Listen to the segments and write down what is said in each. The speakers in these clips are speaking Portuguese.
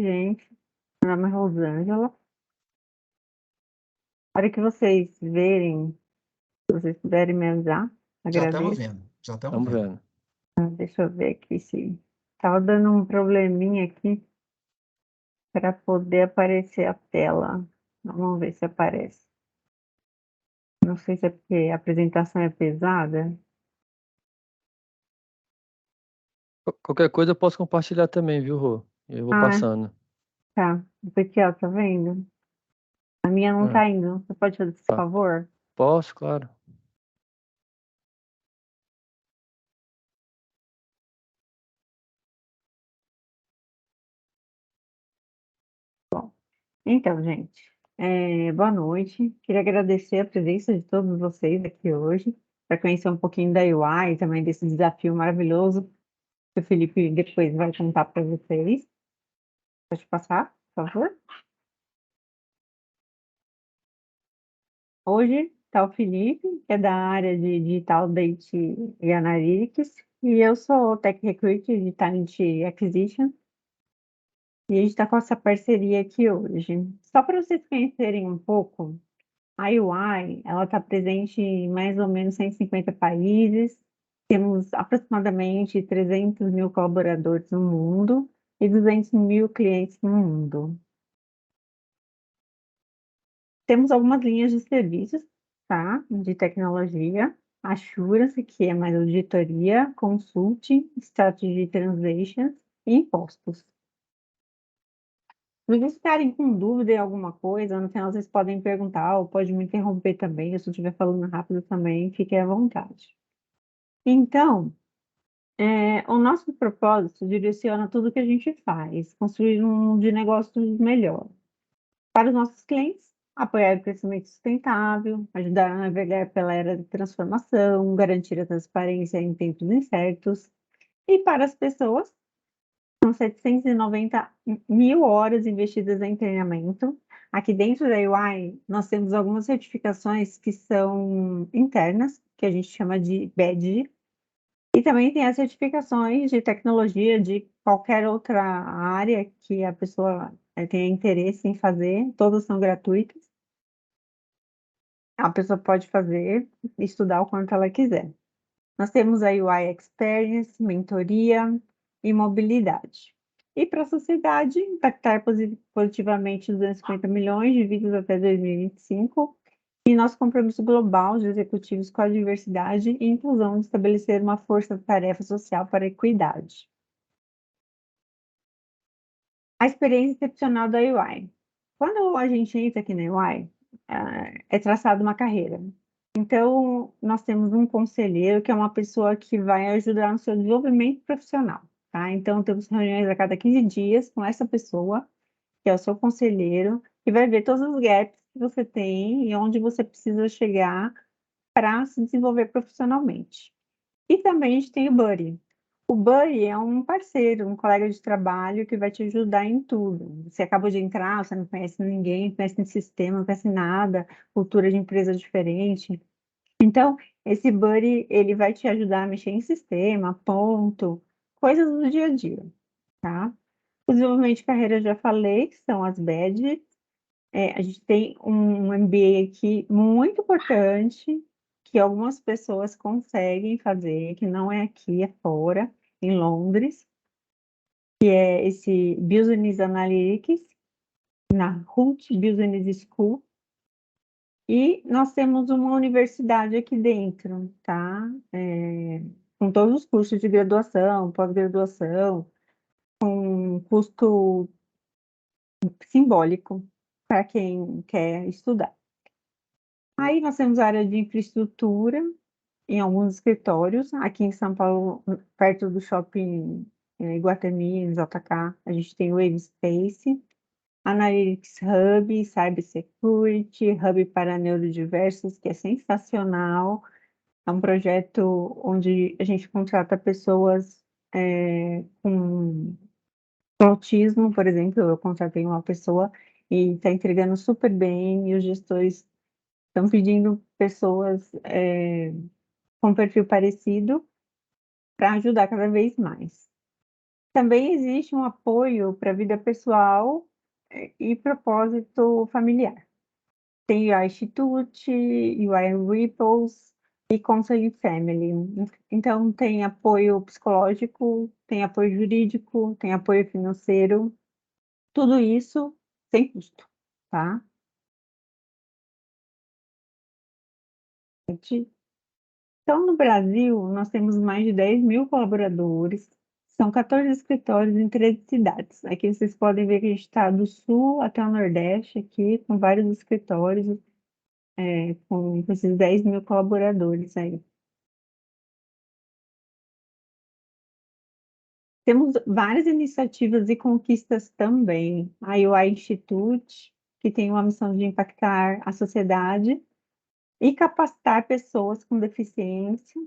gente. Meu nome é Rosângela. A hora que vocês verem, se vocês puderem me ajudar, Já estamos agradeço. vendo, já estamos Estamos vendo. vendo. Deixa eu ver aqui se tava dando um probleminha aqui para poder aparecer a tela. Vamos ver se aparece. Não sei se é porque a apresentação é pesada. Qualquer coisa eu posso compartilhar também, viu, Rô? Eu vou Ah, passando. tá. Aqui, ó, tá vendo? A minha não Ah, tá indo. Você pode fazer esse tá. favor? Posso, claro. Então, gente, boa noite. Queria agradecer a presença de todos vocês aqui hoje, para conhecer um pouquinho da UI e também desse desafio maravilhoso que o Felipe depois vai contar para vocês. Pode passar, por favor? Hoje está o Felipe, que é da área de Digital Data e Analytics, e eu sou Tech Recruiter de Talent Acquisition, e a gente está com essa parceria aqui hoje. Só para vocês conhecerem um pouco, a UI, ela está presente em mais ou menos 150 países, temos aproximadamente 300 mil colaboradores no mundo e 200 mil clientes no mundo. Temos algumas linhas de serviços, tá? De tecnologia, Assurance, que é mais auditoria, Consulting, Strategy Translations e impostos. Se vocês ficarem com dúvida em alguma coisa, no final vocês podem perguntar ou pode me interromper também, se eu estiver falando rápido também, fiquem à vontade. Então, o nosso propósito direciona tudo que a gente faz, construir um mundo de negócios melhor. Para os nossos clientes, apoiar o crescimento sustentável, ajudar a navegar pela era de transformação, garantir a transparência em tempos incertos. E para as pessoas, são 790 mil horas investidas em treinamento. Aqui dentro da UI, nós temos algumas certificações que são internas, que a gente chama de badge, e também tem as certificações de tecnologia de qualquer outra área que a pessoa tenha interesse em fazer, todas são gratuitas. A pessoa pode fazer, estudar o quanto ela quiser. Nós temos a UI Experience, mentoria e mobilidade. E para a sociedade, impactar positivamente 250 milhões de vidas até 2025 e nosso compromisso global de executivos com a diversidade e inclusão de estabelecer uma força-tarefa social para a equidade. A experiência excepcional da UI. Quando a gente entra aqui na UI, é traçada uma carreira. Então, nós temos um conselheiro que é uma pessoa que vai ajudar no seu desenvolvimento profissional, tá? Então, temos reuniões a cada 15 dias com essa pessoa, que é o seu conselheiro, que vai ver todos os gaps que você tem e onde você precisa chegar para se desenvolver profissionalmente. E também a gente tem o Buddy. O Buddy é um parceiro, um colega de trabalho que vai te ajudar em tudo. Você acabou de entrar, você não conhece ninguém, não conhece sistema, não conhece nada, cultura de empresa diferente. Então, esse Buddy, ele vai te ajudar a mexer em sistema, ponto, coisas do dia a dia, tá? O desenvolvimento de carreira, eu já falei, que são as badges. A gente tem um MBA aqui muito importante, que algumas pessoas conseguem fazer, que não é aqui, é fora, em Londres, que é esse Business Analytics, na Hult Business School. E nós temos uma universidade aqui dentro, tá? Com todos os cursos de graduação, pós-graduação, com um custo simbólico para quem quer estudar. Aí nós temos a área de infraestrutura em alguns escritórios. Aqui em São Paulo, perto do shopping Iguatemi, em JK, a gente tem o Wave Space, Analytics Hub, Cybersecurity, Hub para Neurodiversos, que é sensacional. É um projeto onde a gente contrata pessoas com autismo, por exemplo. Eu contratei uma pessoa e está entregando super bem, e os gestores estão pedindo pessoas com perfil parecido para ajudar cada vez mais. Também existe um apoio para a vida pessoal e propósito familiar. Tem UI Institute, UI Ripples e Counseling Family. Então, tem apoio psicológico, tem apoio jurídico, tem apoio financeiro, tudo isso sem custo, tá? Então, no Brasil, nós temos mais de 10 mil colaboradores, são 14 escritórios em 13 cidades. Aqui vocês podem ver que a gente está do sul até o nordeste, aqui, com vários escritórios, com esses 10 mil colaboradores aí. Temos várias iniciativas e conquistas também. A UI Institute, que tem uma missão de impactar a sociedade e capacitar pessoas com deficiência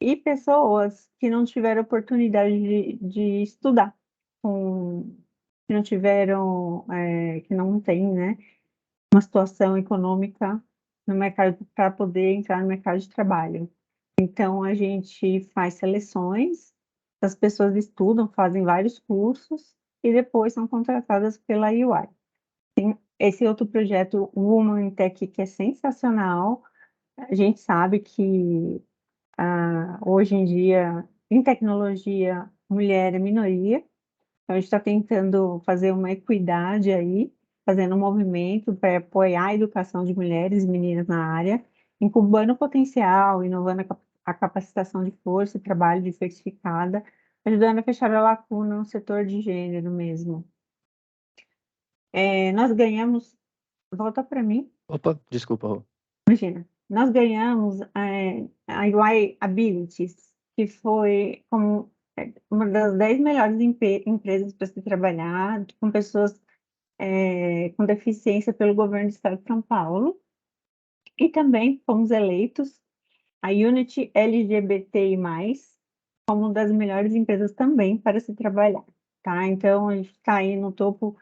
e pessoas que não tiveram oportunidade de estudar, que não tiveram, que não têm, né, uma situação econômica no mercado para poder entrar no mercado de trabalho. Então, a gente faz seleções, as pessoas estudam, fazem vários cursos e depois são contratadas pela UI. Tem esse outro projeto, o Woman in Tech, que é sensacional. A gente sabe que hoje em dia, em tecnologia, mulher é minoria, então a gente está tentando fazer uma equidade aí, fazendo um movimento para apoiar a educação de mulheres e meninas na área, incubando o potencial, inovando a capacitação de força e trabalho diversificada, ajudando a fechar a lacuna no setor de gênero mesmo. Nós ganhamos, volta para mim. Opa, desculpa, Rô. Imagina, nós ganhamos a UI Abilities, que foi como uma das 10 melhores empresas para se trabalhar com pessoas com deficiência pelo governo do estado de São Paulo. E também fomos eleitos a Unity LGBTI+, como uma das melhores empresas também para se trabalhar, tá? Então, a gente está aí no topo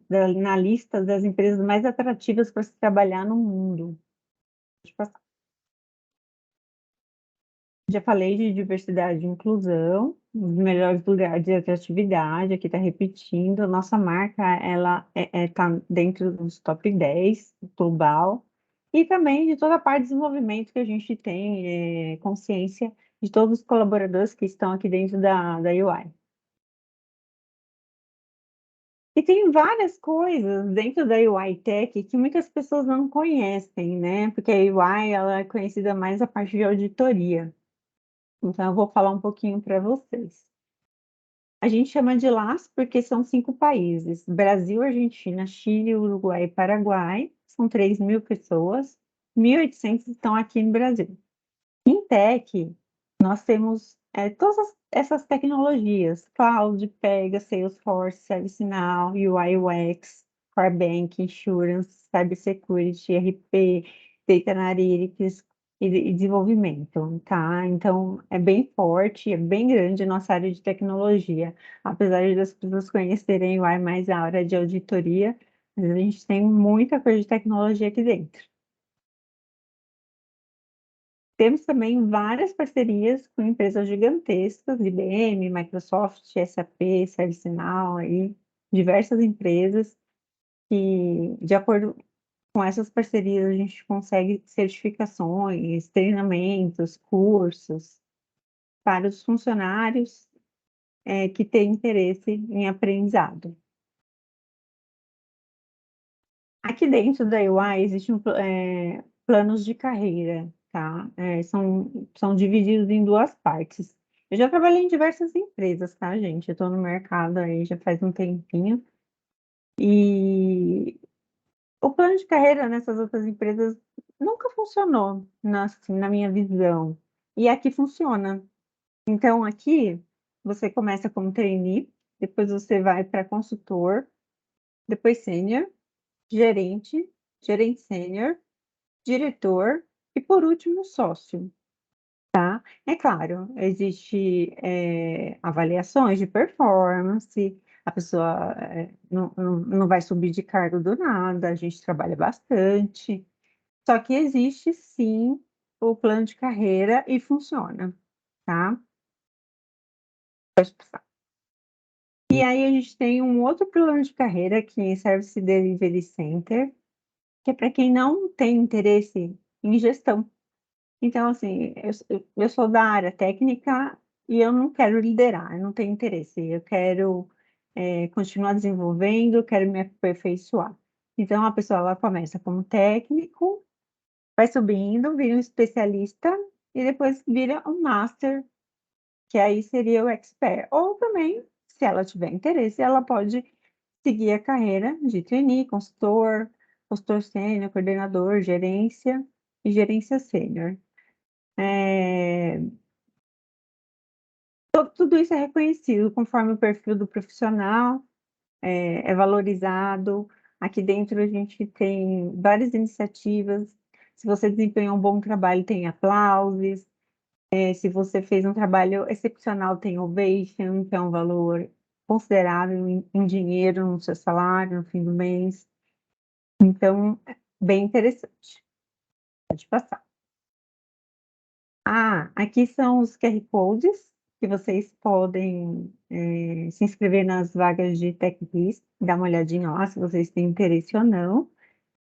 na lista das empresas mais atrativas para se trabalhar no mundo. Já falei de diversidade e inclusão, os melhores lugares de atratividade, aqui está repetindo, a nossa marca, ela está dentro dos top 10 global, e também de toda a parte de desenvolvimento que a gente tem, consciência de todos os colaboradores que estão aqui dentro da UI. E tem várias coisas dentro da UI Tech que muitas pessoas não conhecem, né? Porque a UI, ela é conhecida mais a parte de auditoria. Então, eu vou falar um pouquinho para vocês. A gente chama de LAS porque são 5 países: Brasil, Argentina, Chile, Uruguai e Paraguai. São 3 mil pessoas, 1.800 estão aqui no Brasil. Em Tech, nós temos todas essas tecnologias: Cloud, Pega, Salesforce, ServiceNow, UI UX, Core Bank, Insurance, Cybersecurity, RP, Data Analytics e desenvolvimento, tá? Então, é bem forte, é bem grande a nossa área de tecnologia. Apesar de as pessoas conhecerem UI mais a área de auditoria, mas a gente tem muita coisa de tecnologia aqui dentro. Temos também várias parcerias com empresas gigantescas, IBM, Microsoft, SAP, ServiceNow, aí, diversas empresas que, de acordo com essas parcerias, a gente consegue certificações, treinamentos, cursos para os funcionários que têm interesse em aprendizado. Aqui dentro da UI existem planos de carreira, tá? São divididos em duas partes. Eu já trabalhei em diversas empresas, tá, gente? Eu estou no mercado aí já faz um tempinho. E o plano de carreira nessas outras empresas nunca funcionou, assim, na minha visão. E aqui funciona. Então, aqui você começa como trainee, depois você vai para consultor, depois sênior, gerente, gerente sênior, diretor e, por último, sócio. É claro, existe avaliações de performance, a pessoa não vai subir de cargo do nada, a gente trabalha bastante. Só que existe sim o plano de carreira e funciona, tá? Pode passar. E aí a gente tem um outro plano de carreira que é Service Delivery Center, que é para quem não tem interesse em gestão. Então, assim, eu sou da área técnica e eu não quero liderar, eu não tenho interesse. Eu quero continuar desenvolvendo, quero me aperfeiçoar. Então, a pessoa ela começa como técnico, vai subindo, vira um especialista e depois vira um master, que aí seria o expert. Ou também, se ela tiver interesse, ela pode seguir a carreira de trainee, consultor, consultor sênior, coordenador, gerência e gerência sênior. É, tudo isso é reconhecido conforme o perfil do profissional, é valorizado. Aqui dentro a gente tem várias iniciativas. Se você desempenhou um bom trabalho, tem aplausos. Se você fez um trabalho excepcional, tem ovation, que é um valor considerável em dinheiro no seu salário no fim do mês. Então, bem interessante. Pode passar. Aqui são os QR Codes que vocês podem se inscrever nas vagas de TechBiz, dar uma olhadinha lá se vocês têm interesse ou não,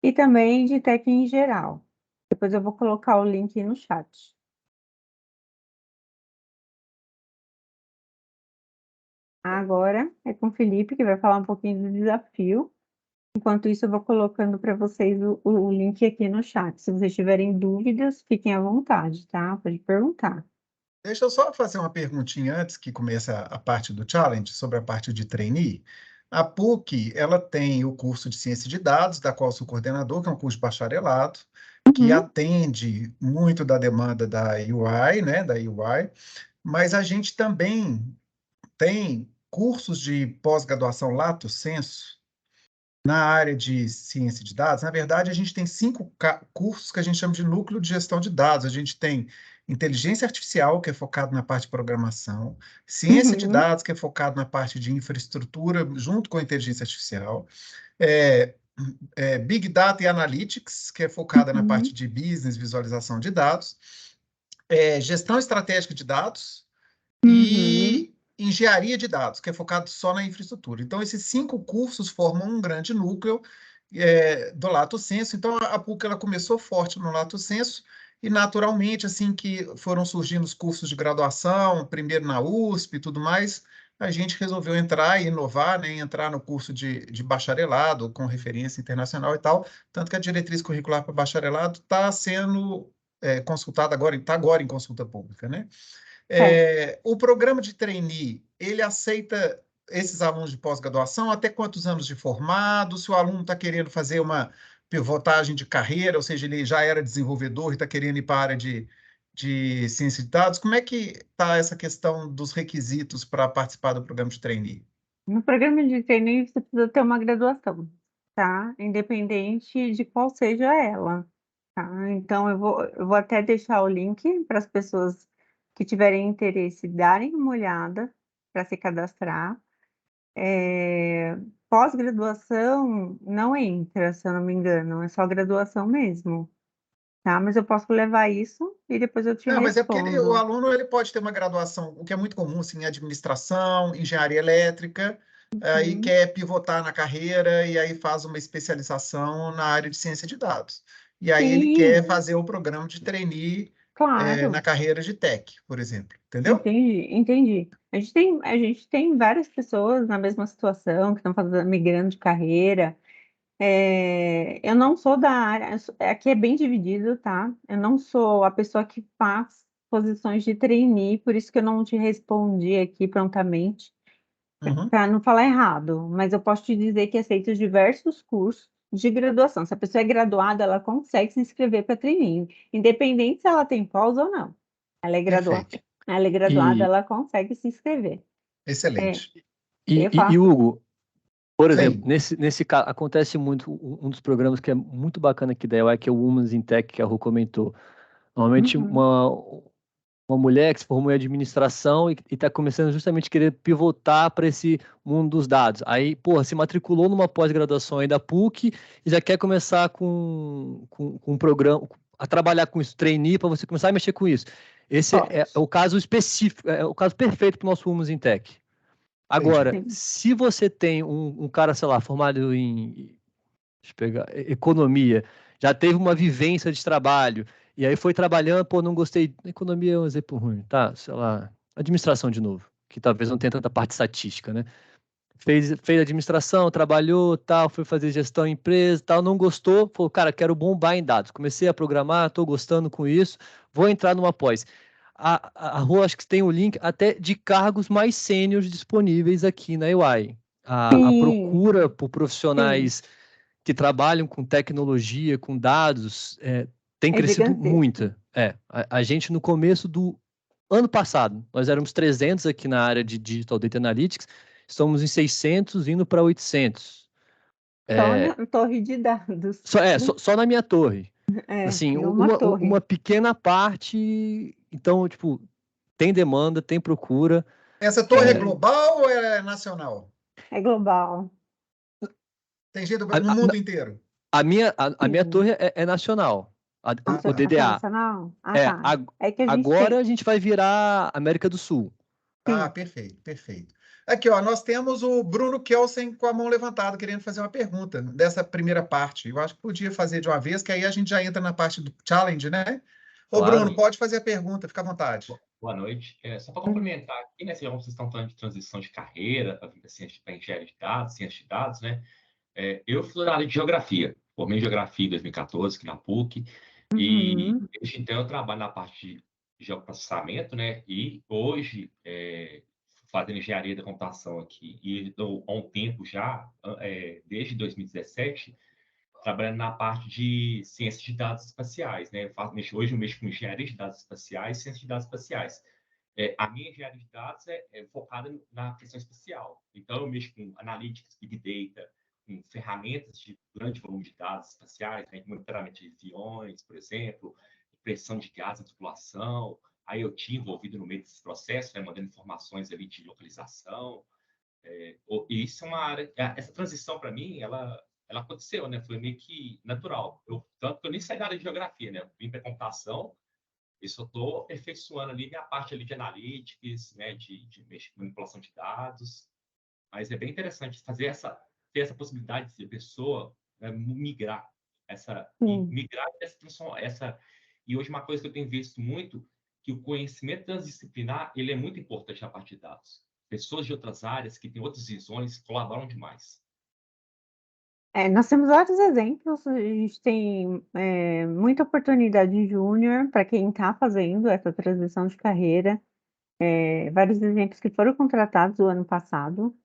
e também de Tech em geral. Depois eu vou colocar o link no chat. Agora é com o Felipe, que vai falar um pouquinho do desafio. Enquanto isso, eu vou colocando para vocês o link aqui no chat. Se vocês tiverem dúvidas, fiquem à vontade, tá? Pode perguntar. Deixa eu só fazer uma perguntinha antes que comece a parte do challenge, sobre a parte de trainee. A PUC, ela tem o curso de Ciência de Dados, da qual eu sou coordenador, que é um curso de bacharelado, que atende muito da demanda da UI, né, da UI, mas a gente também tem cursos de pós-graduação lato sensu na área de ciência de dados. Na verdade, a gente tem 5 cursos que a gente chama de núcleo de gestão de dados. A gente tem inteligência artificial, que é focado na parte de programação, ciência de dados, que é focado na parte de infraestrutura, junto com a inteligência artificial, Big Data e Analytics, que é focada na parte de business, visualização de dados, gestão estratégica de dados, e engenharia de dados, que é focado só na infraestrutura. Então, esses 5 cursos formam um grande núcleo do lato sensu. Então, a PUC ela começou forte no lato sensu e, naturalmente, assim que foram surgindo os cursos de graduação, primeiro na USP e tudo mais, a gente resolveu entrar e inovar, né, entrar no curso de bacharelado com referência internacional e tal, tanto que a diretriz curricular para bacharelado está sendo consultada agora, está agora em consulta pública, né? O programa de trainee, ele aceita esses alunos de pós-graduação até quantos anos de formado? Se o aluno está querendo fazer uma pivotagem de carreira, ou seja, ele já era desenvolvedor e está querendo ir para a área de ciência de dados, como é que está essa questão dos requisitos para participar do programa de trainee? No programa de trainee, você precisa ter uma graduação, tá? Independente de qual seja ela, tá? Então, eu vou até deixar o link para as pessoas que tiverem interesse darem uma olhada para se cadastrar. Pós-graduação não entra, se eu não me engano, é só graduação mesmo, tá? Mas eu posso levar isso e depois eu te Não, mas é porque o respondo. aluno ele pode ter uma graduação, o que é muito comum, assim, em administração, engenharia elétrica, aí quer pivotar na carreira e aí faz uma especialização na área de ciência de dados. E aí ele quer Sim, fazer o programa de trainee na claro. carreira de tech, por exemplo. Entendeu? Entendi, entendi. A gente tem várias pessoas na mesma situação que estão migrando de carreira. Eu não sou da área, aqui é bem dividido, tá? Eu não sou a pessoa que faz posições de trainee, por isso que eu não te respondi aqui prontamente, Uhum. para não falar errado, mas eu posso te dizer que aceito diversos cursos de graduação. Se a pessoa é graduada, ela consegue se inscrever para trainee, independente se ela tem pós ou não. Ela é graduada, Perfeito. ela é graduada, E, ela consegue se inscrever. É, Excelente. e, eu e, e, faço. Hugo, por exemplo, Sim. nesse caso, acontece muito, um dos programas que é muito bacana aqui da UI, que é o Women's in Tech, que a Ru comentou. Normalmente, Uhum. uma mulher que se formou em administração e está começando justamente a querer pivotar para esse mundo dos dados. Aí, porra, se matriculou numa pós-graduação aí da PUC e já quer começar com um programa, a trabalhar com isso, trainee, para você começar a mexer com isso. Esse é Pode. o caso específico, é o caso perfeito para o nosso Women's in Tech. Agora, Sim. se você tem um cara, sei lá, formado em deixa eu pegar, economia, já teve uma vivência de trabalho, e aí foi trabalhando, pô, não gostei. Economia é um exemplo ruim, tá? Sei lá, administração de novo, que talvez não tenha tanta parte estatística, né? Fez administração, trabalhou, tal, foi fazer gestão em empresa, tal, não gostou, falou, cara, quero bombar em dados. Comecei a programar, estou gostando com isso, vou entrar numa pós. A Rô, acho que tem o link até de cargos mais sêniores disponíveis aqui na EY. A Sim, procura por sim. profissionais que trabalham com tecnologia, com dados, tem É crescido gigantesco. muito. A gente, no começo do ano passado, nós éramos 300 aqui na área de Digital Data Analytics, estamos em 600, indo para 800. Só na torre de dados. Só na minha torre. Assim, É uma uma torre. pequena parte. Então, tipo, tem demanda, tem procura. Essa torre é global ou é nacional? É global. Tem gente A, no a- mundo inteiro. a minha Sim. torre é nacional, o A sua DDA. nacional? Ah, tá. A- É que a gente Agora tem. a gente vai virar América do Sul. Ah, Sim. perfeito, perfeito. Aqui, ó, nós temos o Bruno Kelsen com a mão levantada, querendo fazer uma pergunta dessa primeira parte. Eu acho que podia fazer de uma vez, que aí a gente já entra na parte do challenge, né? Ô, Claro. Bruno, pode fazer a pergunta, fica à vontade. Boa noite. Só para complementar aqui, né? Vocês estão falando de transição de carreira para engenharia de dados, ciência de dados, né? Eu fui na área de geografia, formei em geografia em 2014, aqui na PUC, e desde então eu trabalho na parte de geoprocessamento, né? E hoje, fazendo engenharia da computação aqui, e estou há um tempo já, desde 2017, trabalhando na parte de ciência de dados espaciais, né? Hoje eu mexo com engenharia de dados espaciais e ciência de dados espaciais. A minha engenharia de dados é focada na questão espacial. Então, eu mexo com analytics, big data, com ferramentas de grande volume de dados espaciais, né? Monitoramento de aviões, por exemplo, pressão de gás na tripulação, IoT envolvido no meio desses processos, né? Mandando informações ali de localização. E isso é uma área... Essa transição, para mim, ela aconteceu, né? Foi meio que natural. Tanto que eu nem saí da área de geografia, né? Vim para computação, e só estou aperfeiçoando ali minha parte ali de analytics, né? De manipulação de dados. Mas é bem interessante ter essa possibilidade de a pessoa, né, migrar migrar e hoje uma coisa que eu tenho visto muito, que o conhecimento transdisciplinar ele é muito importante na parte de dados. Pessoas de outras áreas que têm outras visões colaboram demais. Nós temos vários exemplos, a gente tem muita oportunidade júnior para quem está fazendo essa transição de carreira, vários exemplos que foram contratados o ano passado,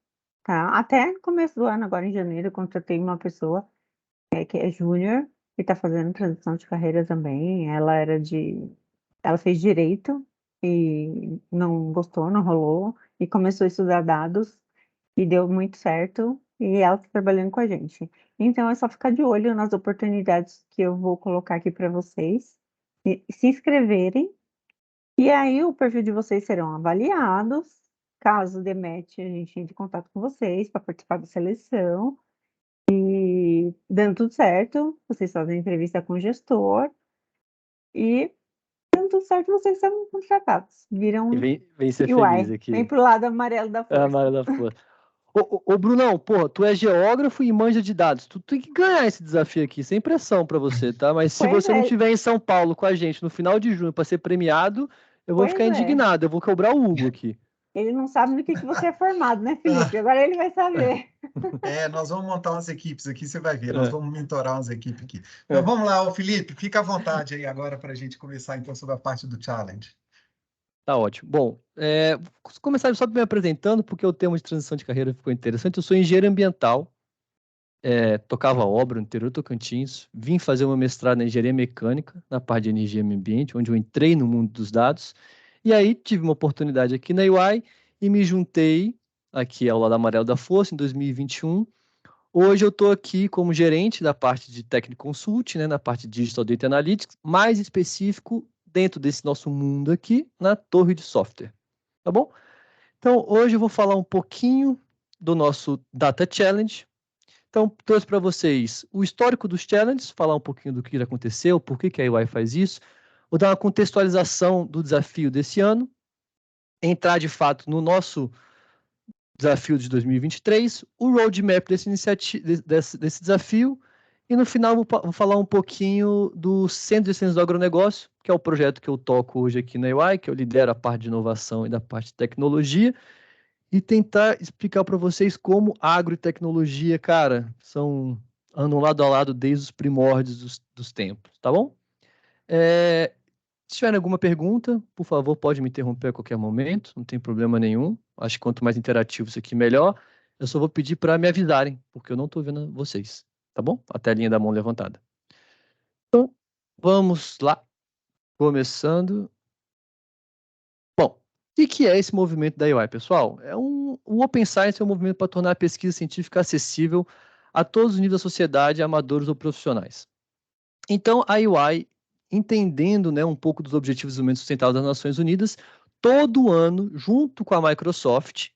tá? Até no começo do ano, agora em janeiro, eu contratei uma pessoa que é júnior e está fazendo transição de carreira também. Ela fez direito e não gostou, não rolou, e começou a estudar dados e deu muito certo, e ela está trabalhando com a gente. Então, é só ficar de olho nas oportunidades que eu vou colocar aqui para vocês, e se inscreverem, e aí o perfil de vocês serão avaliados. Caso dê match, a gente entre em contato com vocês para participar da seleção, e dando tudo certo, vocês fazem entrevista com o gestor, e dando tudo certo, vocês são contratados. E Viram vem ser feliz UI, vem aqui. pro lado amarelo da É a força. Mara da Força. Ô, Brunão, pô, tu é geógrafo e manja de dados. Tu tem que ganhar esse desafio aqui, sem pressão pra você, tá? Mas se Pois você não é, estiver em São Paulo com a gente no final de junho pra ser premiado, eu vou pois ficar é. indignado, eu vou cobrar o Hugo aqui. Ele não sabe no que você é formado, né, Felipe? Agora ele vai saber. Nós vamos montar umas equipes aqui, você vai ver, nós É. vamos mentorar umas equipes aqui. Então vamos lá, ô Felipe, fica à vontade aí agora para a gente começar então sobre a parte do challenge. Tá ótimo. Bom, vou começar só me apresentando, porque o tema de transição de carreira ficou interessante. Eu sou engenheiro ambiental, tocava obra no interior do Tocantins, vim fazer uma mestrado na engenharia mecânica, na parte de energia e meio ambiente, onde eu entrei no mundo dos dados, e aí tive uma oportunidade aqui na UI e me juntei aqui ao lado amarelo da Força em 2021. Hoje eu estou aqui como gerente da parte de Technical Consult, né, na parte de Digital Data Analytics, mais específico dentro desse nosso mundo aqui, na torre de software. Tá bom? Então, hoje eu vou falar um pouquinho do nosso Data Challenge. Então, trouxe para vocês o histórico dos challenges, falar um pouquinho do que aconteceu, por que a UI faz isso. Vou dar uma contextualização do desafio desse ano, entrar de fato no nosso desafio de 2023, o roadmap desse desafio, e no final vou falar um pouquinho do Centro de Ciências do Agronegócio, que é o projeto que eu toco hoje aqui na EY, que eu lidero a parte de inovação e da parte de tecnologia, e tentar explicar para vocês como agro e tecnologia, cara, andam lado a lado desde os primórdios dos tempos, tá bom? Se tiver alguma pergunta, por favor, pode me interromper a qualquer momento, não tem problema nenhum. Acho que quanto mais interativo isso aqui, melhor. Eu só vou pedir para me avisarem, porque eu não estou vendo vocês, tá bom? A telinha da mão levantada. Então, vamos lá. Começando. Bom, o que é esse movimento da EY, pessoal? O Open Science é um movimento para tornar a pesquisa científica acessível a todos os níveis da sociedade, amadores ou profissionais. Então, a EY, entendendo, né, um pouco dos Objetivos de Desenvolvimento Sustentável das Nações Unidas, todo ano, junto com a Microsoft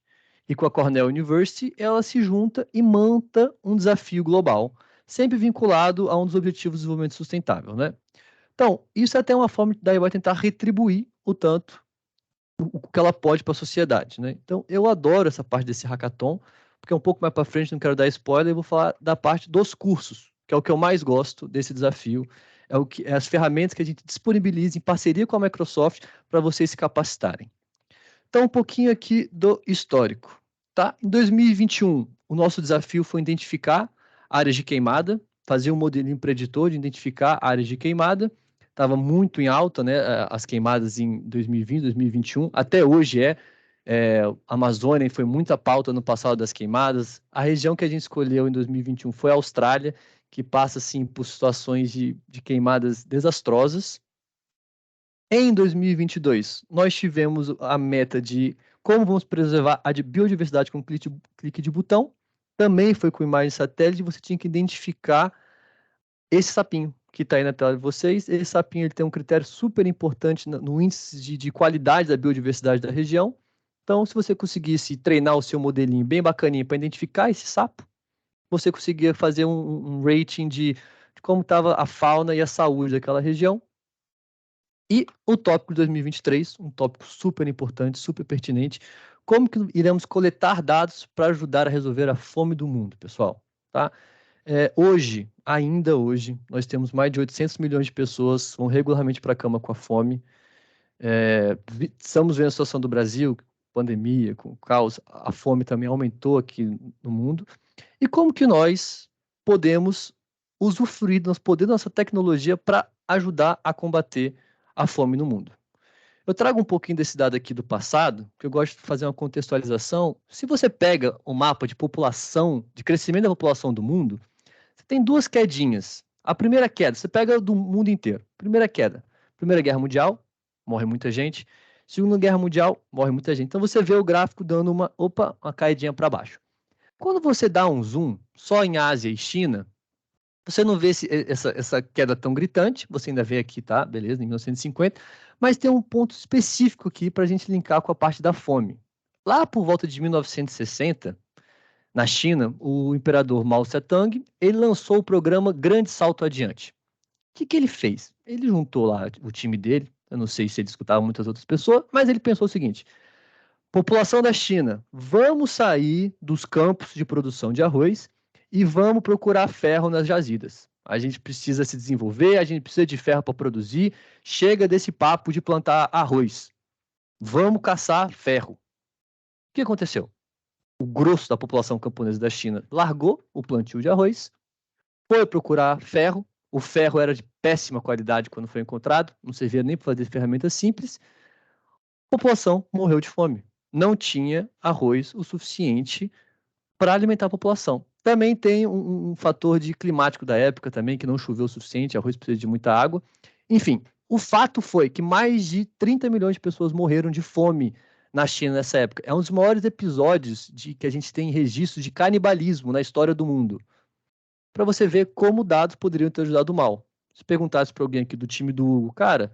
e com a Cornell University, ela se junta e monta um desafio global, sempre vinculado a um dos Objetivos de Desenvolvimento Sustentável, né? Então, isso é até uma forma da EY tentar retribuir o que ela pode para a sociedade, né? Então, eu adoro essa parte desse hackathon, porque um pouco mais para frente, não quero dar spoiler, eu vou falar da parte dos cursos, que é o que eu mais gosto desse desafio, é as ferramentas que a gente disponibiliza em parceria com a Microsoft para vocês se capacitarem. Então, um pouquinho aqui do histórico, tá? Em 2021, o nosso desafio foi identificar áreas de queimada, fazer um modelinho preditor de identificar áreas de queimada. Estava muito em alta, né, as queimadas em 2020, 2021, até hoje a Amazônia foi muita pauta no passado das queimadas. A região que a gente escolheu em 2021 foi a Austrália, que passa, assim, por situações de queimadas desastrosas. Em 2022, nós tivemos a meta de como vamos preservar a biodiversidade com clique de botão. Também foi com imagem satélite, você tinha que identificar esse sapinho que está aí na tela de vocês. Esse sapinho ele tem um critério super importante no índice de qualidade da biodiversidade da região. Então, se você conseguisse treinar o seu modelinho bem bacaninho para identificar esse sapo, você conseguia fazer um rating de como estava a fauna e a saúde daquela região. E o tópico de 2023, um tópico super importante, super pertinente, como que iremos coletar dados para ajudar a resolver a fome do mundo, pessoal, tá? Ainda hoje, nós temos mais de 800 milhões de pessoas que vão regularmente para a cama com a fome. Estamos vendo a situação do Brasil, pandemia, com o caos, a fome também aumentou aqui no mundo. E como que nós podemos usufruir do nosso poder, da nossa tecnologia para ajudar a combater a fome no mundo? Eu trago um pouquinho desse dado aqui do passado, que eu gosto de fazer uma contextualização. Se você pega o mapa de população, de crescimento da população do mundo, você tem duas quedinhas. A primeira queda, você pega do mundo inteiro. Primeira queda, Primeira Guerra Mundial, morre muita gente. Segunda Guerra Mundial, morre muita gente. Então você vê o gráfico dando uma caidinha para baixo. Quando você dá um zoom só em Ásia e China, você não vê essa queda tão gritante, você ainda vê aqui, tá? Beleza, em 1950, mas tem um ponto específico aqui para a gente linkar com a parte da fome. Lá por volta de 1960, na China, o imperador Mao Tse-tung, ele lançou o programa Grande Salto Adiante. O que ele fez? Ele juntou lá o time dele, eu não sei se ele escutava muitas outras pessoas, mas ele pensou o seguinte: população da China, vamos sair dos campos de produção de arroz e vamos procurar ferro nas jazidas. A gente precisa se desenvolver, a gente precisa de ferro para produzir. Chega desse papo de plantar arroz. Vamos caçar ferro. O que aconteceu? O grosso da população camponesa da China largou o plantio de arroz, foi procurar ferro. O ferro era de péssima qualidade quando foi encontrado, não servia nem para fazer ferramentas simples. A população morreu de fome. Não tinha arroz o suficiente para alimentar a população. Também tem um fator climático da época também, que não choveu o suficiente, arroz precisa de muita água. Enfim, o fato foi que mais de 30 milhões de pessoas morreram de fome na China nessa época. É um dos maiores episódios que a gente tem registros de canibalismo na história do mundo. Para você ver como dados poderiam ter ajudado mal. Se perguntasse para alguém aqui do time do Hugo, cara,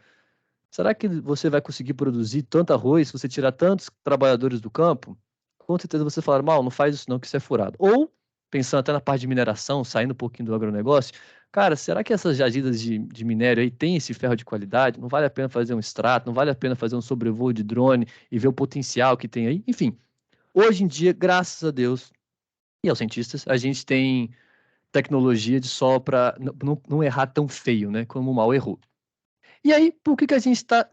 será que você vai conseguir produzir tanto arroz se você tirar tantos trabalhadores do campo? Com certeza você falar, mal, não faz isso não, que isso é furado. Ou, pensando até na parte de mineração, saindo um pouquinho do agronegócio, cara, será que essas jazidas de minério aí tem esse ferro de qualidade? Não vale a pena fazer um extrato, não vale a pena fazer um sobrevoo de drone e ver o potencial que tem aí? Enfim, Hoje em dia, graças a Deus e aos cientistas, a gente tem tecnologia de solo para não errar tão feio, né, como o mal errou. E aí, por que a gente está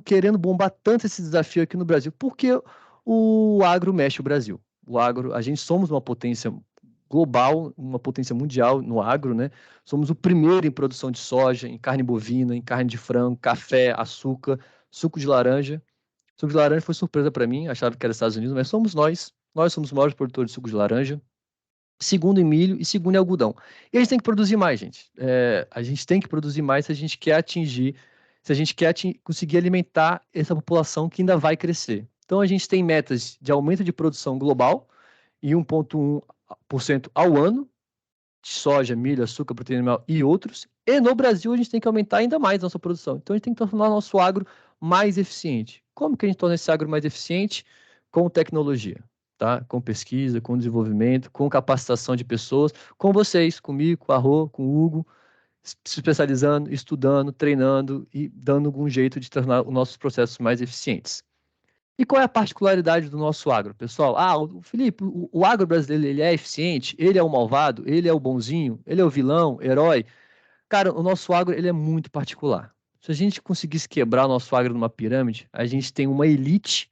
querendo bombar tanto esse desafio aqui no Brasil? Porque o agro mexe o Brasil. O agro, a gente somos uma potência global, uma potência mundial no agro, né? Somos o primeiro em produção de soja, em carne bovina, em carne de frango, café, açúcar, suco de laranja. Suco de laranja foi surpresa para mim, achava que era Estados Unidos, mas somos nós. Nós somos os maiores produtores de suco de laranja. Segundo em milho e segundo em algodão. E a gente tem que produzir mais, gente. A gente tem que produzir mais se a gente quer atingir, se a gente quer conseguir alimentar essa população que ainda vai crescer. Então a gente tem metas de aumento de produção global em 1,1% ao ano, de soja, milho, açúcar, proteína animal e outros. E no Brasil a gente tem que aumentar ainda mais a nossa produção. Então a gente tem que tornar o nosso agro mais eficiente. Como que a gente torna esse agro mais eficiente? Com tecnologia. Tá? Com pesquisa, com desenvolvimento, com capacitação de pessoas, com vocês, comigo, com a Rô, com o Hugo, se especializando, estudando, treinando e dando algum jeito de tornar os nossos processos mais eficientes. E qual é a particularidade do nosso agro, pessoal? O Felipe, o agro brasileiro, ele é eficiente? Ele é o malvado? Ele é o bonzinho? Ele é o vilão, herói? Cara, o nosso agro, ele é muito particular. Se a gente conseguisse quebrar o nosso agro numa pirâmide, a gente tem uma elite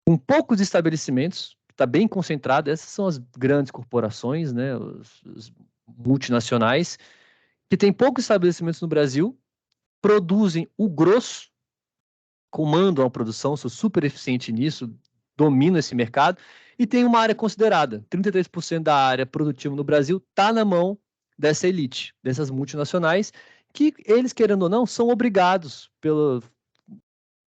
com poucos estabelecimentos, está bem concentrado. Essas são as grandes corporações, né, os multinacionais, que tem poucos estabelecimentos no Brasil, produzem o grosso, comandam a produção, sou super eficiente nisso, domino esse mercado, e tem uma área considerada. 33% da área produtiva no Brasil está na mão dessa elite, dessas multinacionais, que eles, querendo ou não, são obrigados pelo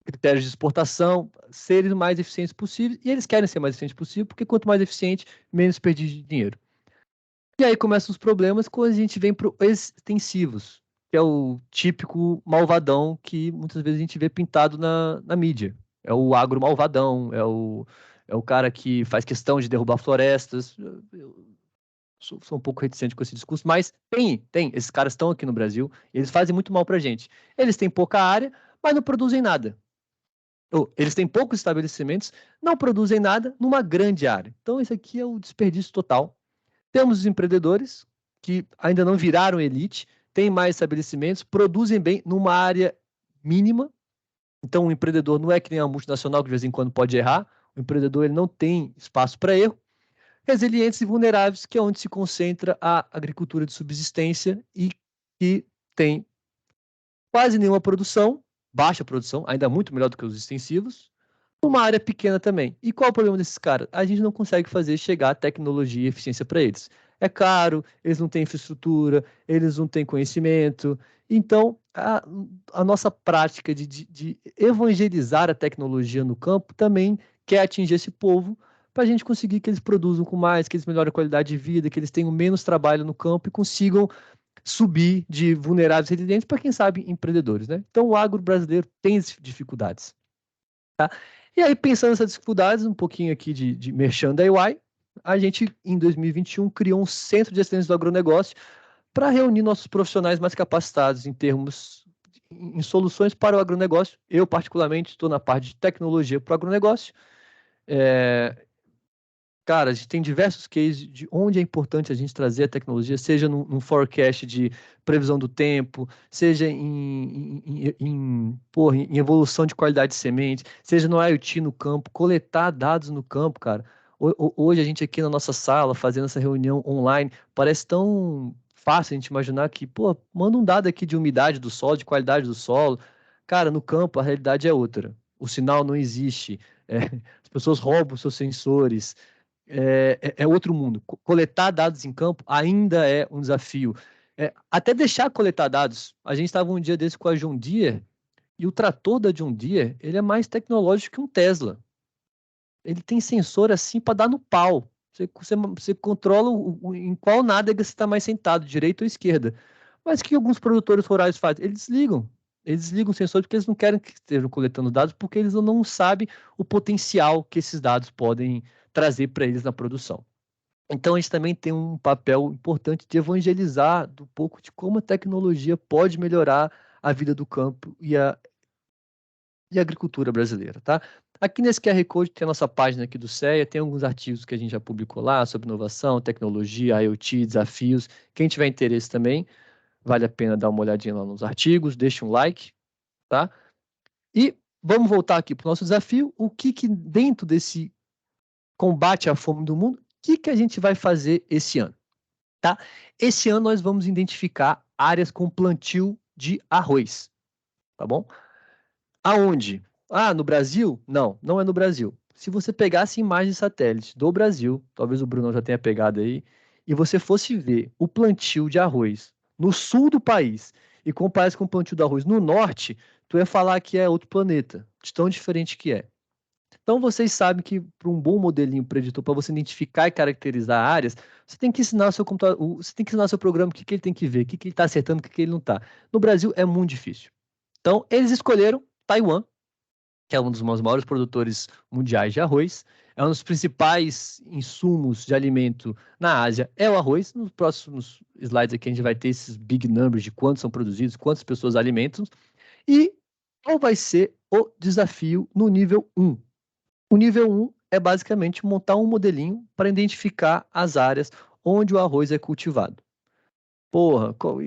critérios de exportação, serem mais eficientes possíveis, e eles querem ser mais eficientes possível, porque quanto mais eficiente, menos desperdício de dinheiro. E aí começam os problemas quando a gente vem para os extensivos, que é o típico malvadão que muitas vezes a gente vê pintado na mídia. É o agro malvadão, é o cara que faz questão de derrubar florestas. Eu sou um pouco reticente com esse discurso, mas tem. Esses caras estão aqui no Brasil, e eles fazem muito mal para a gente. Eles têm pouca área, mas não produzem nada. Eles têm poucos estabelecimentos, não produzem nada numa grande área. Então, esse aqui é o desperdício total. Temos os empreendedores, que ainda não viraram elite, têm mais estabelecimentos, produzem bem numa área mínima. Então, o empreendedor não é que nem uma multinacional que de vez em quando pode errar. O empreendedor ele não tem espaço para erro. Resilientes e vulneráveis, que é onde se concentra a agricultura de subsistência e que tem quase nenhuma produção, baixa produção, ainda muito melhor do que os extensivos, uma área pequena também. E qual é o problema desses caras? A gente não consegue fazer chegar tecnologia e eficiência para eles. É caro, eles não têm infraestrutura, eles não têm conhecimento. Então, a nossa prática de evangelizar a tecnologia no campo também quer atingir esse povo para a gente conseguir que eles produzam com mais, que eles melhorem a qualidade de vida, que eles tenham menos trabalho no campo e consigam subir de vulneráveis resilientes para, quem sabe, empreendedores, né? Então, o agro brasileiro tem dificuldades, tá? E aí, pensando nessas dificuldades, um pouquinho aqui de merchan da EY, a gente, em 2021, criou um centro de excelência do agronegócio para reunir nossos profissionais mais capacitados em soluções para o agronegócio. Eu, particularmente, estou na parte de tecnologia para o agronegócio. Cara, a gente tem diversos cases de onde é importante a gente trazer a tecnologia, seja num forecast de previsão do tempo, seja em evolução de qualidade de semente, seja no IoT no campo, coletar dados no campo, cara. Hoje a gente aqui na nossa sala, fazendo essa reunião online, parece tão fácil a gente imaginar que, manda um dado aqui de umidade do solo, de qualidade do solo. Cara, no campo a realidade é outra. O sinal não existe. As pessoas roubam seus sensores. É outro mundo. Coletar dados em campo ainda é um desafio. Até deixar coletar dados. A gente estava um dia desse com a John Deere, e o trator da John Deere, ele é mais tecnológico que um Tesla. Ele tem sensor assim para dar no pau. Você controla em qual nádega você está mais sentado, direita ou esquerda. Mas o que alguns produtores rurais fazem? Eles desligam. Eles desligam o sensor porque eles não querem que estejam coletando dados, porque eles não sabem o potencial que esses dados podem trazer para eles na produção. Então, a gente também tem um papel importante de evangelizar um pouco de como a tecnologia pode melhorar a vida do campo e a agricultura brasileira, tá? Aqui nesse QR Code tem a nossa página aqui do CEA, tem alguns artigos que a gente já publicou lá sobre inovação, tecnologia, IoT, desafios. Quem tiver interesse também, vale a pena dar uma olhadinha lá nos artigos, deixe um like, tá? E vamos voltar aqui para o nosso desafio. O que dentro desse combate à fome do mundo, o que a gente vai fazer esse ano? Tá? Esse ano nós vamos identificar áreas com plantio de arroz, tá bom? Aonde? Ah, no Brasil? Não, não é no Brasil. Se você pegasse imagens satélites do Brasil, talvez o Bruno já tenha pegado aí, e você fosse ver o plantio de arroz no sul do país e comparasse com o plantio de arroz no norte, tu ia falar que é outro planeta, de tão diferente que é. Então, vocês sabem que para um bom modelinho preditor, para você identificar e caracterizar áreas, você tem que ensinar o seu computador, você tem que ensinar o seu programa o que ele tem que ver, o que ele está acertando, o que ele não está. No Brasil é muito difícil. Então, eles escolheram Taiwan, que é um dos maiores produtores mundiais de arroz, é um dos principais insumos de alimento na Ásia, é o arroz. Nos próximos slides aqui a gente vai ter esses big numbers de quantos são produzidos, quantas pessoas alimentam, e qual vai ser o desafio no nível 1. O nível 1 é basicamente montar um modelinho para identificar as áreas onde o arroz é cultivado. Porra, qual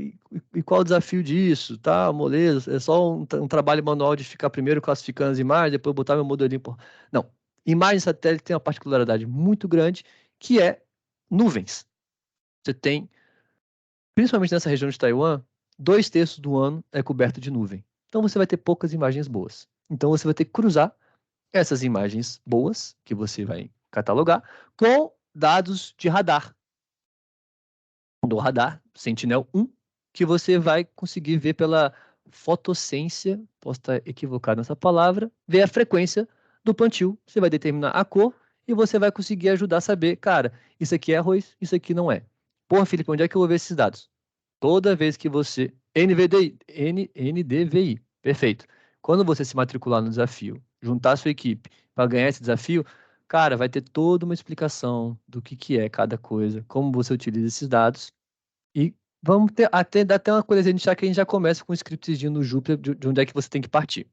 o desafio disso? Tá, moleza, é só um trabalho manual de ficar primeiro classificando as imagens, depois botar meu modelinho. Porra. Não. Imagem satélite tem uma particularidade muito grande, que é nuvens. Você tem, principalmente nessa região de Taiwan, 2/3 do ano é coberto de nuvem. Então você vai ter poucas imagens boas. Então você vai ter que cruzar essas imagens boas, que você vai catalogar, com dados de radar. Do radar Sentinel-1, que você vai conseguir ver pela fotossência, posso estar equivocado nessa palavra, ver a frequência do plantio. Você vai determinar a cor e você vai conseguir ajudar a saber, cara, isso aqui é arroz, isso aqui não é. Porra, Felipe, onde é que eu vou ver esses dados? Toda vez que você... NDVI, perfeito. Quando você se matricular no desafio, juntar a sua equipe para ganhar esse desafio, cara, vai ter toda uma explicação do que é cada coisa, como você utiliza esses dados. E vamos ter dar até uma coisa já que a gente já começa com um scriptzinho no Jupyter de onde é que você tem que partir.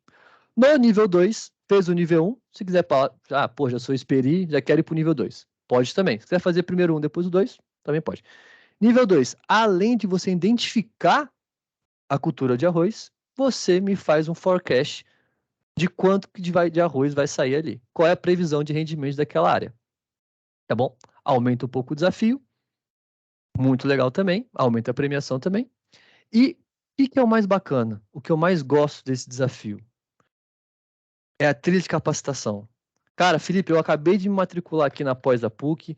No nível 2, fez o nível 1, se quiser falar, já sou experi, já quero ir para o nível 2. Pode também. Se quiser fazer primeiro 1, depois o 2, também pode. Nível 2, além de você identificar a cultura de arroz, você me faz um forecast de quanto de arroz vai sair ali. Qual é a previsão de rendimento daquela área. Tá bom? Aumenta um pouco o desafio. Muito legal também. Aumenta a premiação também. E o que é o mais bacana? O que eu mais gosto desse desafio é a trilha de capacitação. Cara, Felipe, eu acabei de me matricular aqui na pós da PUC.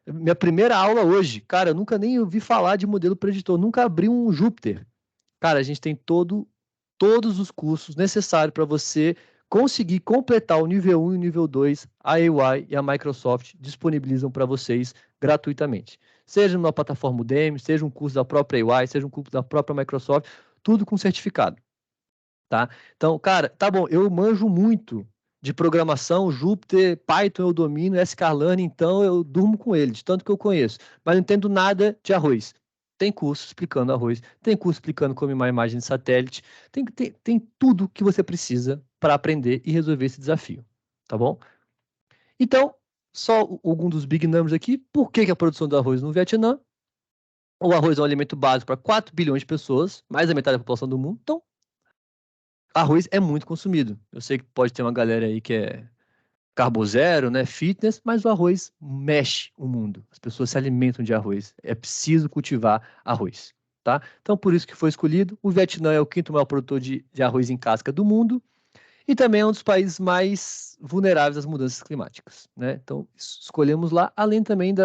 Minha primeira aula hoje. Cara, eu nunca nem ouvi falar de modelo preditor. Nunca abri um Júpiter. Cara, a gente tem todos os cursos necessários para você conseguir completar o nível 1 e o nível 2. A AY e a Microsoft disponibilizam para vocês gratuitamente. Seja numa plataforma Udemy, seja um curso da própria AY, seja um curso da própria Microsoft, tudo com certificado. Tá? Então, cara, tá bom, eu manjo muito de programação, Jupyter, Python eu domino, sklearn, então eu durmo com ele, de tanto que eu conheço, mas não entendo nada de arroz. Tem curso explicando arroz, tem curso explicando como uma imagem de satélite, tem tudo que você precisa para aprender e resolver esse desafio, tá bom? Então, só algum dos big numbers aqui, por que a produção do arroz no Vietnã? O arroz é um alimento básico para 4 bilhões de pessoas, mais da metade da população do mundo, então arroz é muito consumido. Eu sei que pode ter uma galera aí que é carbo zero, né, fitness, mas o arroz mexe o mundo. As pessoas se alimentam de arroz. É preciso cultivar arroz, tá? Então, por isso que foi escolhido. O Vietnã é o quinto maior produtor de arroz em casca do mundo e também é um dos países mais vulneráveis às mudanças climáticas, né? Então, escolhemos lá, além também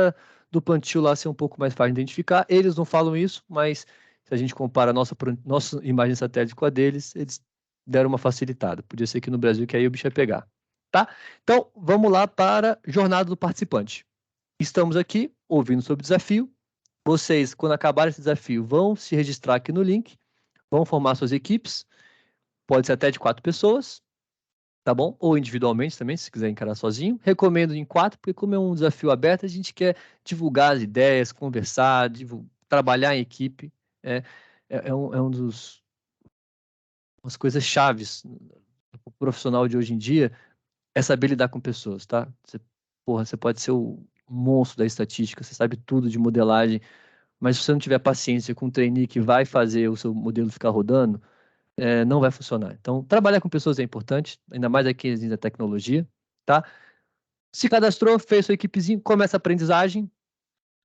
do plantio lá ser um pouco mais fácil de identificar. Eles não falam isso, mas se a gente compara a nossa imagem satélite com a deles, eles deram uma facilitada. Podia ser aqui no Brasil que aí o bicho ia pegar, tá? Então, vamos lá para a jornada do participante. Estamos aqui ouvindo sobre o desafio. Vocês, quando acabar esse desafio, vão se registrar aqui no link, vão formar suas equipes, pode ser até de 4 pessoas, tá bom? Ou individualmente também, se quiser encarar sozinho. Recomendo em 4, porque como é um desafio aberto, a gente quer divulgar as ideias, conversar, trabalhar em equipe. É um dos umas coisas chaves do profissional de hoje em dia, é saber lidar com pessoas, tá? Você pode ser o monstro da estatística, você sabe tudo de modelagem, mas se você não tiver paciência com um trainee que vai fazer o seu modelo ficar rodando, não vai funcionar. Então, trabalhar com pessoas é importante, ainda mais aqui na tecnologia, tá? Se cadastrou, fez sua equipezinha, começa a aprendizagem,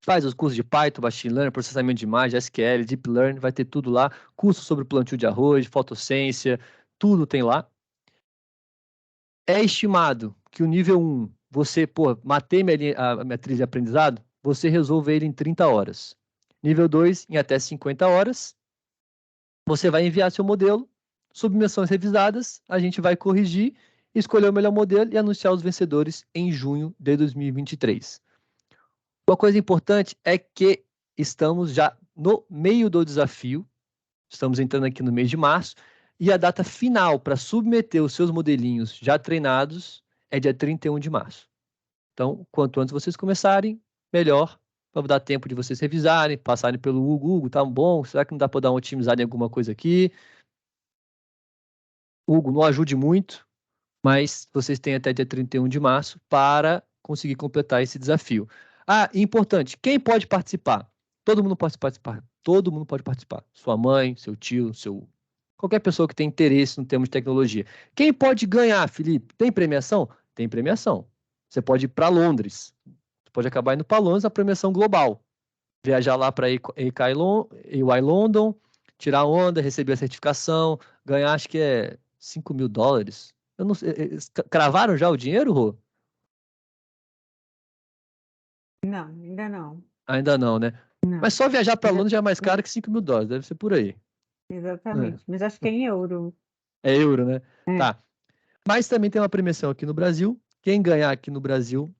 faz os cursos de Python, Machine Learning, processamento de imagem, SQL, Deep Learning, vai ter tudo lá. Curso sobre plantio de arroz, fotossciência, tudo tem lá. É estimado que o nível 1, você, matei a matriz de aprendizado, você resolve ele em 30 horas. Nível 2, em até 50 horas. Você vai enviar seu modelo, submissões revisadas, a gente vai corrigir, escolher o melhor modelo e anunciar os vencedores em junho de 2023. Uma coisa importante é que estamos já no meio do desafio, estamos entrando aqui no mês de março, e a data final para submeter os seus modelinhos já treinados é dia 31 de março. Então, quanto antes vocês começarem, melhor, para dar tempo de vocês revisarem, passarem pelo Hugo, tá bom? Será que não dá para dar uma otimizada em alguma coisa aqui? Hugo, não ajude muito, mas vocês têm até dia 31 de março para conseguir completar esse desafio. Ah, e importante, quem pode participar? Todo mundo pode participar. Todo mundo pode participar. Sua mãe, seu tio, qualquer pessoa que tem interesse no termo de tecnologia. Quem pode ganhar, Felipe? Tem premiação? Tem premiação. Você pode ir para Londres. Você pode acabar indo para Londres, a premiação global. Viajar lá para EY London, tirar onda, receber a certificação, ganhar acho que é $5.000. Eu não sei, cravaram já o dinheiro, Rô? Não, ainda não. Ainda não, né? Não. Mas só viajar para Londres já é mais caro que $5.000, deve ser por aí. Exatamente. Mas acho que é em euro. É euro, né? É. Tá. Mas também tem uma premiação aqui no Brasil. Quem ganhar aqui no Brasil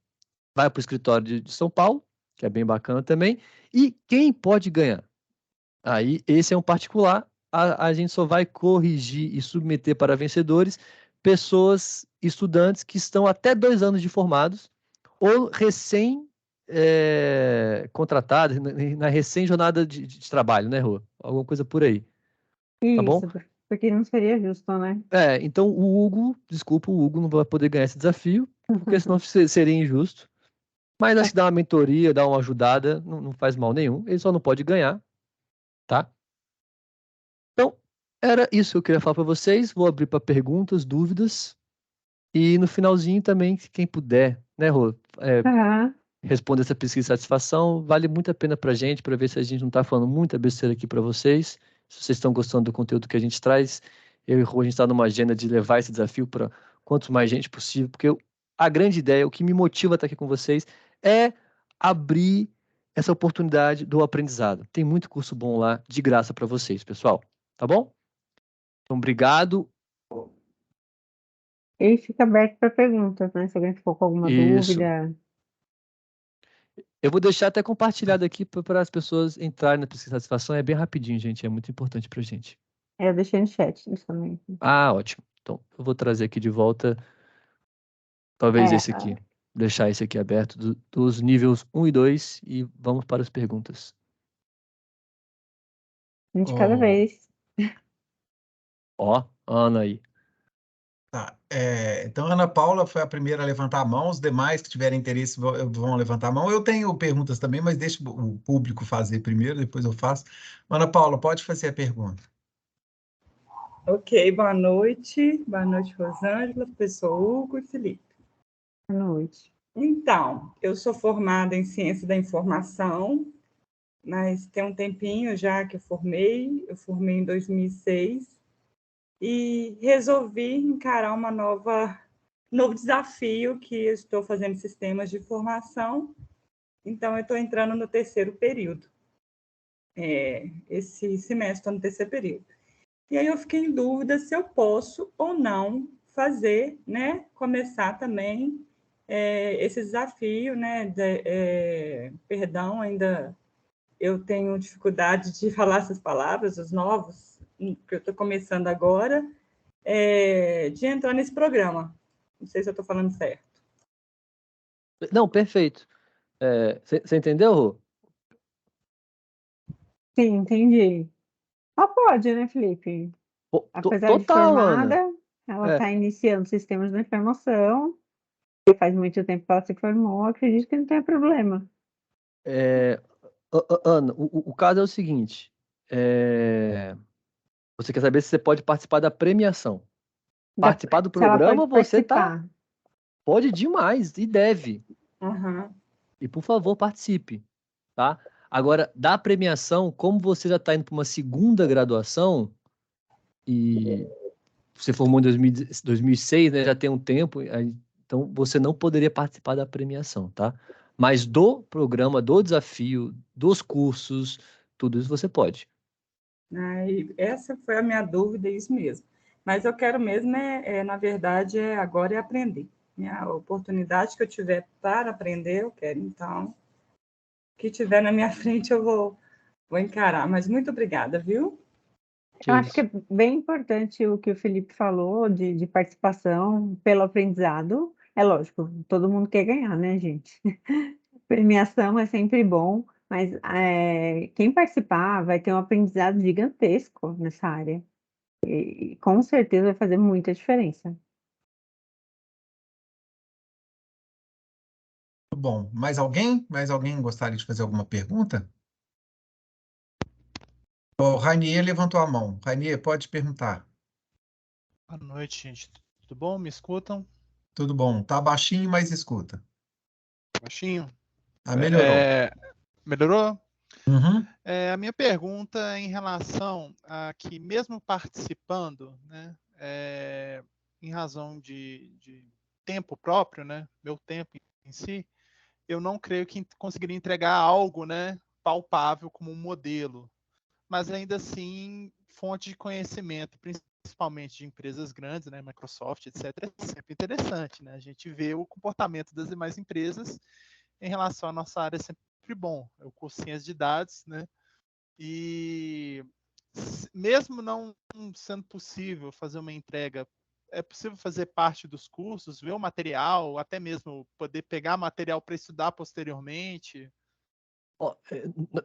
vai para o escritório de São Paulo, que é bem bacana também. E quem pode ganhar? Aí, esse é um particular. A gente só vai corrigir e submeter para vencedores pessoas, estudantes que estão até 2 anos de formados ou contratados, na recém-jornada de trabalho, né, Rô? Alguma coisa por aí, tá bom? Isso, porque não seria justo, né? Então o Hugo não vai poder ganhar esse desafio, porque senão seria injusto. Mas acho que dar uma mentoria, dar uma ajudada, não faz mal nenhum. Ele só não pode ganhar, tá? Então, era isso que eu queria falar para vocês. Vou abrir para perguntas, dúvidas. E no finalzinho também, quem puder, né, Rô, Aham. responder essa pesquisa de satisfação, vale muito a pena para a gente, para ver se a gente não está falando muita besteira aqui para vocês. Se vocês estão gostando do conteúdo que a gente traz, eu e o Rô, a gente está numa agenda de levar esse desafio para quanto mais gente possível, porque a grande ideia, o que me motiva a estar aqui com vocês, é abrir essa oportunidade do aprendizado. Tem muito curso bom lá, de graça para vocês, pessoal. Tá bom? Então, obrigado. E fica aberto para perguntas, né? Se alguém ficou com alguma Isso. dúvida. Eu vou deixar até compartilhado aqui para as pessoas entrarem na pesquisa de satisfação. É bem rapidinho, gente. É muito importante para a gente. Eu deixei no chat isso também. Ah, ótimo. Então, eu vou trazer aqui de volta, talvez esse aqui. Deixar esse aqui aberto, dos níveis 1 e 2, e vamos para as perguntas. Um de cada vez. Ó, Ana aí. Tá. Então, a Ana Paula foi a primeira a levantar a mão. Os demais que tiverem interesse vão levantar a mão. Eu tenho perguntas também, mas deixa o público fazer primeiro, depois eu faço. Ana Paula, pode fazer a pergunta. Ok, boa noite. Boa noite, Rosângela, professor Hugo e Felipe. Boa noite. Então, eu sou formada em Ciência da Informação, mas tem um tempinho já que eu formei em 2006, e resolvi encarar novo desafio, que eu estou fazendo sistemas de informação. Então, eu estou entrando no terceiro período. Esse semestre estou no terceiro período. E aí eu fiquei em dúvida se eu posso ou não fazer, né, começar também esse desafio, né, perdão, ainda eu tenho dificuldade de falar essas palavras, os novos, que eu estou começando agora, de entrar nesse programa. Não sei se eu estou falando certo. Não, perfeito. Você entendeu, Rô? Sim, entendi. Ela pode, né, Felipe? Apesar de Total, formada, Ana. ela está iniciando sistemas de informação. Faz muito tempo que ela se formou, acredito que não tenha problema. Ana, o caso é o seguinte: você quer saber se você pode participar da premiação. Participar do Se ela programa, pode você participar. pode demais e deve. Aham. E, por favor, participe, tá? Agora, da premiação, como você já está indo para uma segunda graduação e você formou em 2006, né? Já tem um tempo, então você não poderia participar da premiação, tá? Mas do programa, do desafio, dos cursos, tudo isso você pode. Essa foi a minha dúvida, isso mesmo. Mas eu quero mesmo, na verdade, agora é aprender. A oportunidade que eu tiver para aprender, eu quero. Então, o que tiver na minha frente, eu vou encarar. Mas muito obrigada, viu? Eu acho que é bem importante o que o Felipe falou de participação pelo aprendizado. É lógico, todo mundo quer ganhar, né, gente? Premiação é sempre bom, mas quem participar vai ter um aprendizado gigantesco nessa área. E com certeza vai fazer muita diferença. Bom, mais alguém? Mais alguém gostaria de fazer alguma pergunta? O Rainier levantou a mão. Rainier, pode perguntar. Boa noite, gente. Tudo bom? Me escutam? Tudo bom. Tá baixinho, mas escuta. Baixinho? Melhorou. Melhorou? Uhum. A minha pergunta é em relação a que, mesmo participando, né, em razão de tempo próprio, né, meu tempo em si, eu não creio que conseguiria entregar algo, né, palpável como um modelo, mas ainda assim fonte de conhecimento, principalmente de empresas grandes, né, Microsoft, etc., é sempre interessante, né? A gente vê o comportamento das demais empresas em relação à nossa área é sempre bom. Eu curso ciência de dados, né? E mesmo não sendo possível fazer uma entrega, é possível fazer parte dos cursos, ver o material, até mesmo poder pegar material para estudar posteriormente.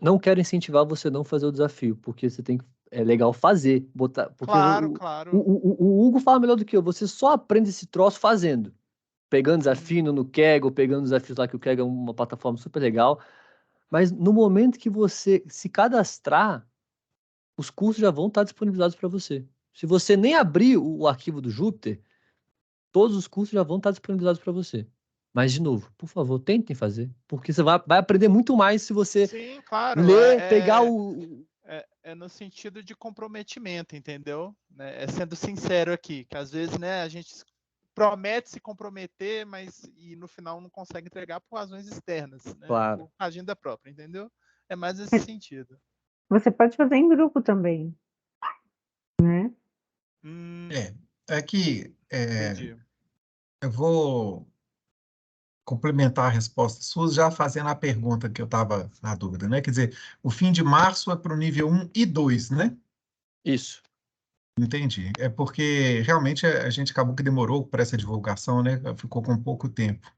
Não quero incentivar você a não fazer o desafio, porque você tem que. É legal fazer, botar. Porque Claro, o claro. Hugo fala melhor do que eu. Você só aprende esse troço fazendo. Pegando desafio no Kaggle, pegando desafios lá, que o Kaggle é uma plataforma super legal. Mas no momento que você se cadastrar, os cursos já vão estar disponibilizados para você. Se você nem abrir o arquivo do Jupyter, todos os cursos já vão estar disponibilizados para você. Mas, de novo, por favor, tentem fazer. Porque você vai aprender muito mais se você Sim, claro. ler, pegar o. É no sentido de comprometimento, entendeu? É sendo sincero aqui, que às vezes, né, a gente promete se comprometer, mas e no final não consegue entregar por razões externas, né? Claro. Por agenda própria, entendeu? É mais nesse sentido. Você pode fazer em grupo também, né? É que Entendi. eu vou complementar a resposta sua já fazendo a pergunta que eu estava na dúvida, né? Quer dizer, o fim de março é para o nível 1 e 2, né? Isso. Entendi. É porque realmente a gente acabou que demorou para essa divulgação, né? Ficou com pouco tempo.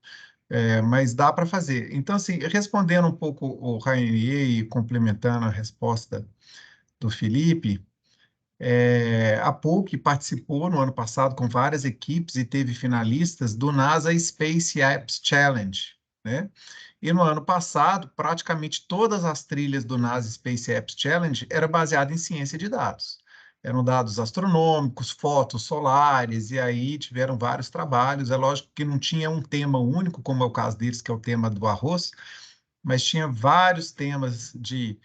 Mas dá para fazer. Então, assim, respondendo um pouco o Rainier e complementando a resposta do Felipe, a PUC participou no ano passado com várias equipes e teve finalistas do NASA Space Apps Challenge, né? E no ano passado, praticamente todas as trilhas do NASA Space Apps Challenge eram baseadas em ciência de dados. Eram dados astronômicos, fotos solares, e aí tiveram vários trabalhos. É lógico que não tinha um tema único, como é o caso deles, que é o tema do arroz, mas tinha vários temas de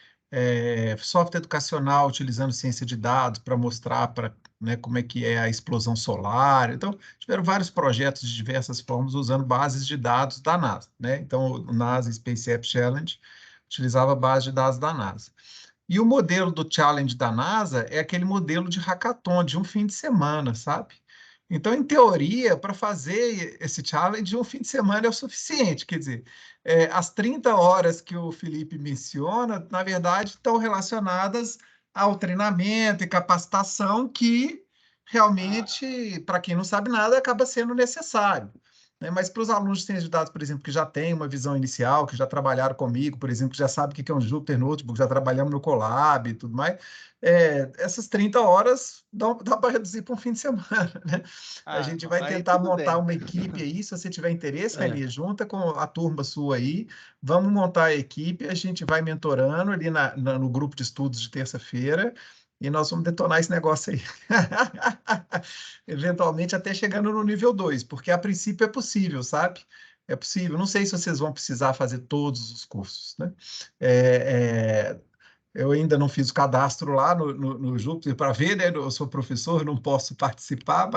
software educacional utilizando ciência de dados para mostrar né, como é que é a explosão solar. Então, tiveram vários projetos de diversas formas usando bases de dados da NASA, né? Então, o NASA Space App Challenge utilizava a base de dados da NASA. E o modelo do challenge da NASA é aquele modelo de hackathon, de um fim de semana, sabe? Então, em teoria, para fazer esse challenge, um fim de semana é o suficiente. Quer dizer, as 30 horas que o Felipe menciona, na verdade, estão relacionadas ao treinamento e capacitação que realmente, para quem não sabe nada, acaba sendo necessário. né? Mas para os alunos de ciência de dados, por exemplo, que já têm uma visão inicial, que já trabalharam comigo, por exemplo, que já sabem o que é um Jupyter Notebook, já trabalhamos no Colab e tudo mais, essas 30 horas dá para reduzir para um fim de semana, né? A gente não, vai aí tentar tudo montar bem. uma equipe aí, se você tiver interesse, É. Rainha, junta com a turma sua aí, vamos montar a equipe, a gente vai mentorando ali no grupo de estudos de terça-feira, e nós vamos detonar esse negócio aí. Eventualmente até chegando no nível 2, porque a princípio é possível, sabe? É possível. Não sei se vocês vão precisar fazer todos os cursos, né? Eu ainda não fiz o cadastro lá no Júpiter para ver, né? Eu sou professor, não posso participar,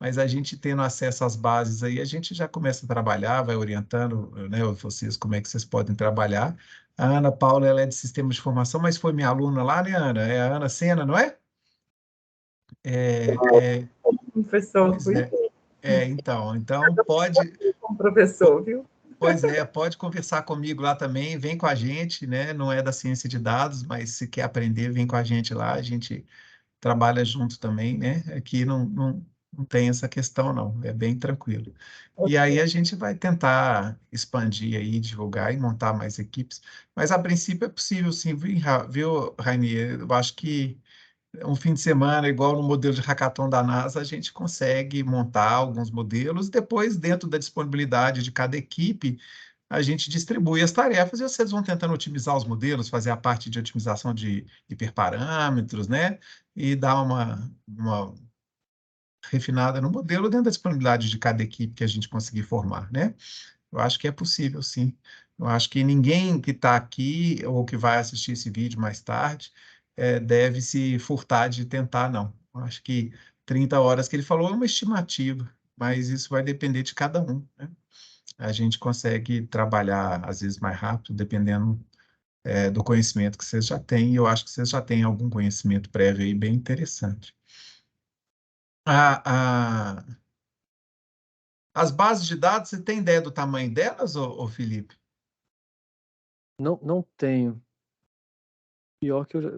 mas a gente tendo acesso às bases aí, a gente já começa a trabalhar, vai orientando, né, vocês como é que vocês podem trabalhar. A Ana Paula, ela é de Sistemas de Formação, mas foi minha aluna lá, né, Ana? É a Ana Sena, não é? Professor, Pois fui é. Então com professor, viu? pois é, pode conversar comigo lá também, vem com a gente, né? Não é da ciência de dados, mas se quer aprender, vem com a gente lá, a gente trabalha junto também, né? Aqui não tem essa questão, não, é bem tranquilo. E aí a gente vai tentar expandir aí, divulgar e montar mais equipes, mas a princípio é possível sim, viu, Rainier? Eu acho que um fim de semana, igual no modelo de hackathon da NASA, a gente consegue montar alguns modelos, depois, dentro da disponibilidade de cada equipe, a gente distribui as tarefas e vocês vão tentando otimizar os modelos, fazer a parte de otimização de hiperparâmetros, né? E dar uma refinada no modelo dentro da disponibilidade de cada equipe que a gente conseguir formar, né? Eu acho que é possível, sim. Eu acho que ninguém que está aqui ou que vai assistir esse vídeo mais tarde deve se furtar de tentar, não. Eu acho que 30 horas que ele falou é uma estimativa, mas isso vai depender de cada um, né? A gente consegue trabalhar, às vezes, mais rápido, dependendo, do conhecimento que vocês já têm, e eu acho que vocês já têm algum conhecimento prévio aí bem interessante. A, a- as bases de dados, você tem ideia do tamanho delas, ô Felipe? Não tenho. Pior que eu já.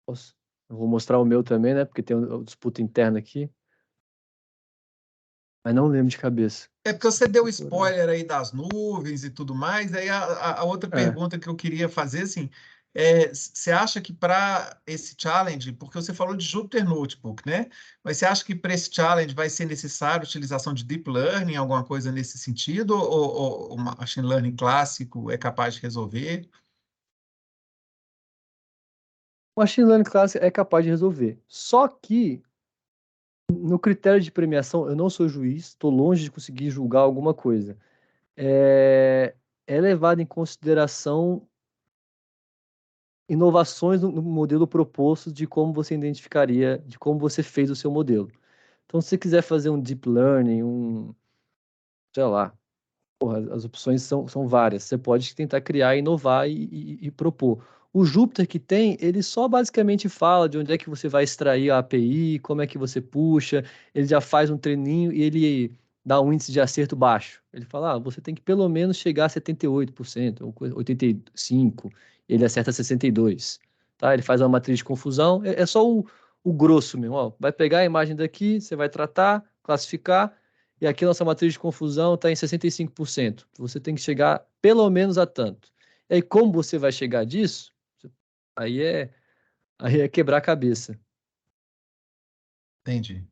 Nossa, eu vou mostrar o meu também, né? Porque tem uma disputa interna aqui. Mas não lembro de cabeça. É porque você deu Procurar. spoiler aí das nuvens e tudo mais, aí a outra É. pergunta que eu queria fazer, assim, você acha que para esse challenge, porque você falou de Jupyter Notebook, né? Mas você acha que para esse challenge vai ser necessário a utilização de Deep Learning, alguma coisa nesse sentido, ou o Machine Learning clássico é capaz de resolver? O Machine Learning clássico é capaz de resolver. Só que, no critério de premiação, eu não sou juiz, estou longe de conseguir julgar alguma coisa. É levado em consideração inovações no modelo proposto de como você identificaria, de como você fez o seu modelo. Então, se você quiser fazer um deep learning, sei lá, porra, as opções são várias. Você pode tentar criar, inovar e propor. O Jupyter que tem, ele só basicamente fala de onde é que você vai extrair a API, como é que você puxa, ele já faz um treininho e ele dá um índice de acerto baixo. Ele fala, você tem que pelo menos chegar a 78%, ou 85%, ele acerta 62%. Tá? Ele faz uma matriz de confusão, é só o grosso mesmo. Ó, vai pegar a imagem daqui, você vai tratar, classificar, e aqui nossa matriz de confusão está em 65%. Você tem que chegar pelo menos a tanto. E aí, como você vai chegar disso? Aí é, aí é quebrar a cabeça. Entendi.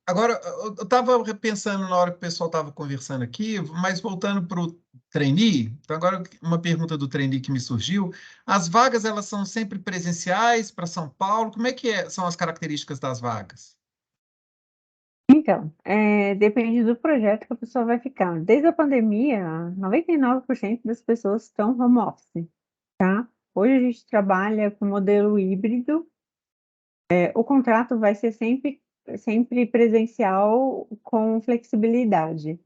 Agora, eu estava pensando na hora que o pessoal estava conversando aqui, mas voltando para o trainee, então agora uma pergunta do trainee que me surgiu, as vagas, elas são sempre presenciais para São Paulo? Como é que são as características das vagas? Então, depende do projeto que a pessoa vai ficar. Desde a pandemia, 99% das pessoas estão home office, tá? Hoje a gente trabalha com modelo híbrido. O contrato vai ser sempre presencial com flexibilidade.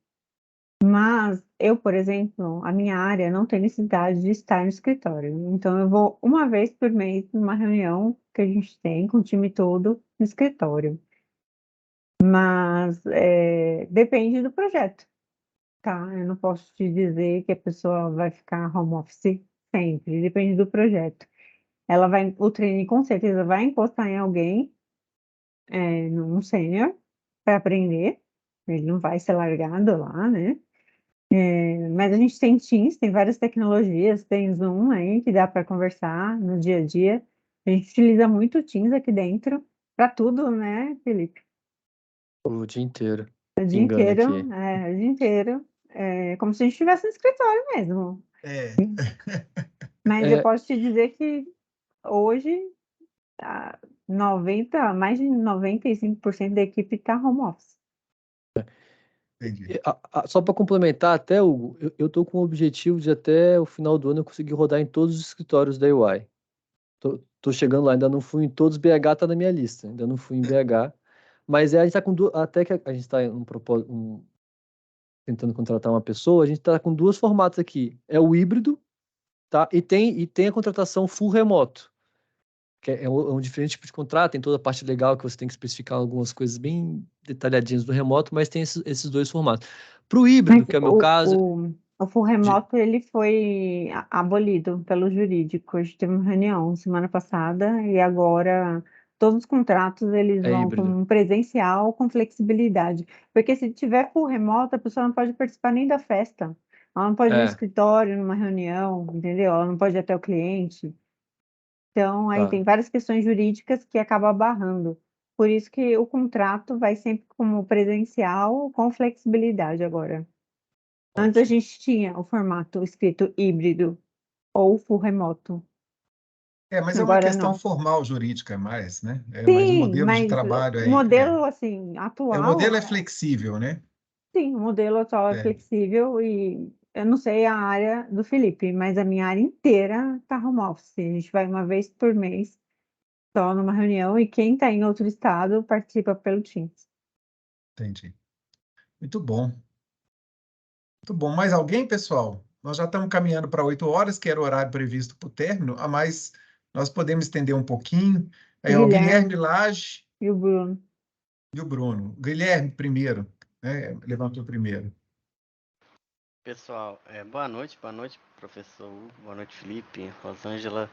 Mas eu, por exemplo, a minha área não tem necessidade de estar no escritório. Então, eu vou uma vez por mês numa reunião que a gente tem com o time todo no escritório. Mas depende do projeto, tá? Eu não posso te dizer que a pessoa vai ficar home office sempre, depende do projeto. O treino com certeza vai encostar em alguém, num sênior, para aprender, ele não vai ser largado lá, né? Mas a gente tem Teams, tem várias tecnologias, tem Zoom aí que dá para conversar no dia a dia. A gente utiliza muito o Teams aqui dentro para tudo, né, Felipe? O dia inteiro. O dia Pingando inteiro, aqui. o dia inteiro. É como se a gente estivesse no escritório mesmo. É, Mas eu É, posso te dizer que hoje, ah, mais de 95% da equipe está home office. entendi. Só para complementar, até, Hugo, eu tô com o objetivo de até o final do ano eu conseguir rodar em todos os escritórios da UI. Tô chegando lá, ainda não fui em todos, BH tá na minha lista, ainda não fui em BH. Mas a gente tá com até que a gente tá tentando contratar uma pessoa, a gente tá com duas formatos aqui. É o híbrido, tá? E tem a contratação full remoto, que é um diferente tipo de contrato, tem toda a parte legal que você tem que especificar algumas coisas bem detalhadinhas do remoto, mas tem esses dois formatos. Para o híbrido, Mas que é o meu caso, o full de- remoto ele foi abolido pelo jurídico. A gente teve uma reunião semana passada e agora todos os contratos eles é vão híbrido. com presencial, com flexibilidade. Porque se tiver full remoto, a pessoa não pode participar nem da festa. Ela não pode ir no É, escritório, numa reunião, entendeu? Ela não pode ir até o cliente. Então, aí tá. tem várias questões jurídicas que acabam barrando. Por isso que o contrato vai sempre como presencial, com flexibilidade agora. Antes a Ótimo. gente tinha o formato escrito híbrido ou full remoto. Mas é uma Agora questão não. formal jurídica mais, né? Mas o Sim, modelo de mas trabalho o modelo assim o atual, modelo é flexível, né? sim, o modelo atual é É, flexível e eu não sei a área do Felipe, mas a minha área inteira está home office. A gente vai uma vez por mês só numa reunião e quem está em outro estado participa pelo Teams. entendi. Muito bom. Muito bom. Mais alguém, pessoal? Nós já estamos caminhando para 8 horas, que era o horário previsto para o término, mas nós podemos estender um pouquinho. Aí, ó, o Guilherme Guilherme Lage e o Bruno. e o Bruno. Guilherme, primeiro, né? Levantou primeiro. Pessoal, boa noite, professor Hugo, boa noite, Felipe, Rosângela.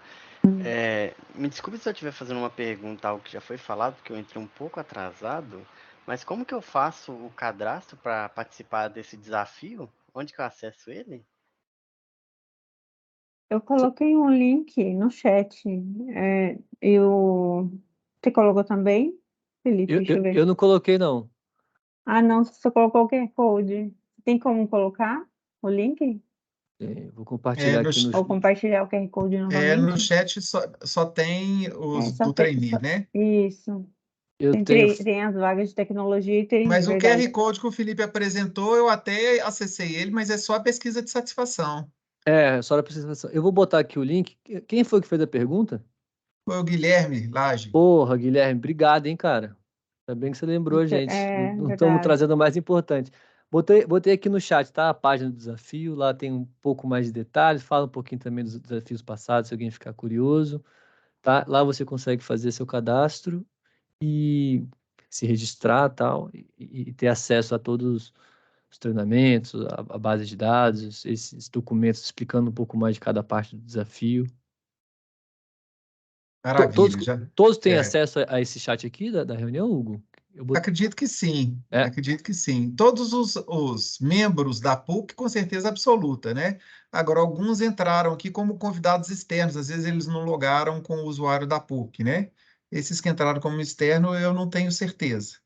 Me desculpe se eu estiver fazendo uma pergunta, algo que já foi falado, porque eu entrei um pouco atrasado, mas como que eu faço o cadastro para participar desse desafio? Onde que eu acesso ele? Eu coloquei um link no chat. Você colocou também? Felipe, Eu, deixa eu eu, ver. eu não coloquei, não. Ah, não, você só colocou o QR Code. Tem como colocar o link? Vou É, compartilhar no, aqui no. Ou compartilhar o QR Code no novamente? chat só tem os Só do tem. trainee, né? Isso. Eu Tem, tenho. tem as vagas de tecnologia e TI, Mas o QR verdade. Code que o Felipe apresentou, eu até acessei ele, mas é só a pesquisa de satisfação. Só a apresentação. Eu vou botar aqui o link. Quem foi que fez a pergunta? Foi o Guilherme Lage. Porra, Guilherme, obrigado, hein, cara. Ainda bem que você lembrou a gente. É, Não estamos verdade. trazendo o mais importante. Botei aqui no chat, tá? A página do desafio. Lá tem um pouco mais de detalhes. Fala um pouquinho também dos desafios passados, se alguém ficar curioso. Tá? Lá você consegue fazer seu cadastro e se registrar tal, e ter acesso a todos os treinamentos, a base de dados, esses documentos explicando um pouco mais de cada parte do desafio. Todos, Maravilha. todos têm É, acesso a esse chat aqui da reunião, Hugo? acredito que sim. É, Acredito que sim. Todos os membros da PUC, com certeza absoluta, né? Agora, alguns entraram aqui como convidados externos, às vezes eles não logaram com o usuário da PUC, né? Esses que entraram como externo, eu não tenho certeza.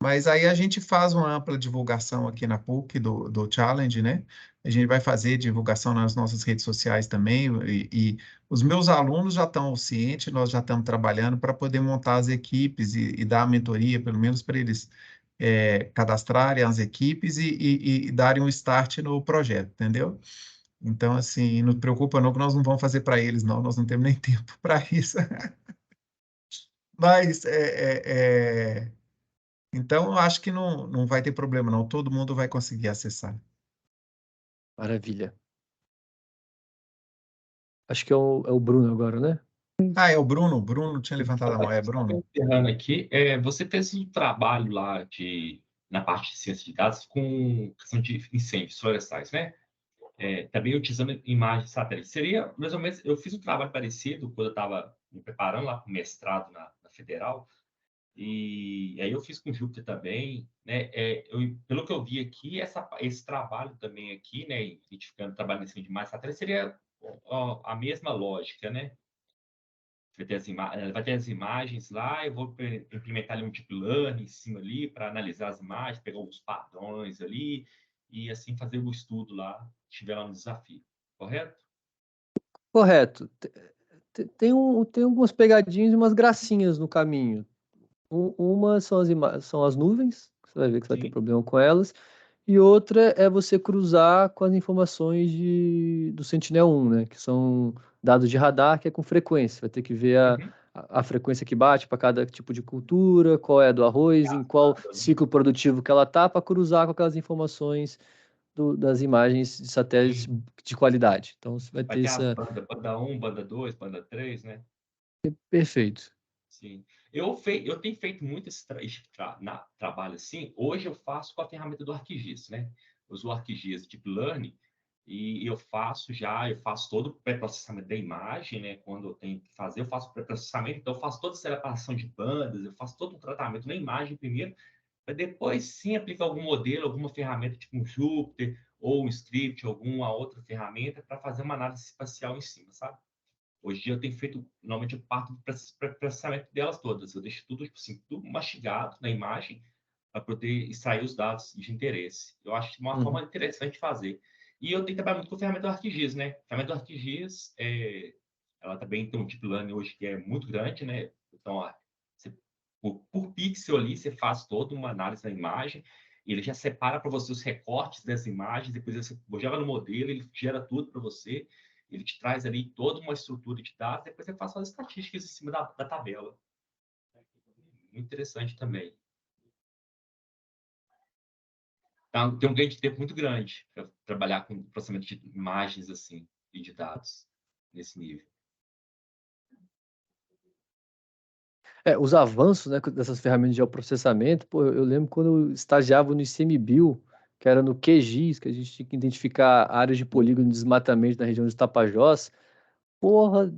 Mas aí a gente faz uma ampla divulgação aqui na PUC do Challenge, né? A gente vai fazer divulgação nas nossas redes sociais também, e os meus alunos já estão cientes, nós já estamos trabalhando para poder montar as equipes e dar a mentoria, pelo menos para eles cadastrarem as equipes e darem um start no projeto, entendeu? Então, assim, não te preocupa não que nós não vamos fazer para eles, não, nós não temos nem tempo para isso. Mas então, eu acho que não vai ter problema, não. Todo mundo vai conseguir acessar. maravilha. Acho que é o Bruno agora, né? Ah, é o Bruno. O Bruno tinha levantado a mão. É, Só Bruno. encerrando aqui, você fez um trabalho lá na parte de ciência de dados com questão de incêndios florestais, né? Também utilizando imagens satélite. Seria, mais ou menos, eu fiz um trabalho parecido quando eu estava me preparando lá para o mestrado na Federal, E aí eu fiz com Júpiter também, né? Pelo que eu vi aqui, esse trabalho também aqui, né? Identificando trabalho em cima de mais satélites, seria a mesma lógica, né? Vai ter as imagens lá, eu vou implementar ali um deep learning em cima ali para analisar as imagens, pegar os padrões ali e assim fazer o estudo lá, estiver lá no desafio, correto? Correto. Tem algumas pegadinhas e umas gracinhas no caminho. Uma são as nuvens, que você vai ver que você vai ter Sim. problema com elas, e outra é você cruzar com as informações do Sentinel-1, né? Que são dados de radar, que é com frequência. Vai ter que ver Uhum. a frequência que bate para cada tipo de cultura, qual é a do arroz, em qual ciclo produtivo que ela está, para cruzar com aquelas informações das imagens de satélites Sim. de qualidade. Então, você vai Vai ter ter essa... banda 1, banda 2, banda 3, né? Perfeito. Sim. Eu tenho feito muito esse trabalho assim. Hoje eu faço com a ferramenta do ArcGIS, né? Eu uso o ArcGIS Deep Learning e eu faço todo o pré-processamento da imagem, né? Quando eu tenho que fazer, eu faço o pré-processamento, então eu faço toda a separação de bandas, eu faço todo um tratamento na imagem primeiro, para depois sim aplicar algum modelo, alguma ferramenta tipo um Jupyter ou um script, alguma outra ferramenta para fazer uma análise espacial em cima, sabe? Hoje em dia eu tenho feito, normalmente eu parto do processamento delas todas. Eu deixo tudo, tipo assim, tudo mastigado na imagem para poder extrair os dados de interesse. Eu acho uma forma interessante de fazer. E eu tenho trabalhado muito com a ferramenta do ArcGIS, né? A ferramenta do ArcGIS, ela também tem um deep learning hoje que é muito grande, né? Então, por pixel ali, você faz toda uma análise da imagem, e ele já separa para você os recortes das imagens, depois você joga no modelo, ele gera tudo para você. Ele te traz ali toda uma estrutura de dados, depois você faz suas estatísticas em cima da tabela. Muito interessante também. Então, tem um ganho de tempo muito grande para trabalhar com processamento de imagens assim e de dados nesse nível. Os avanços, né, dessas ferramentas de geoprocessamento, pô, eu lembro quando eu estagiava no ICMBio, que era no QGIS, que a gente tinha que identificar áreas de polígono de desmatamento na região de Tapajós. Porra,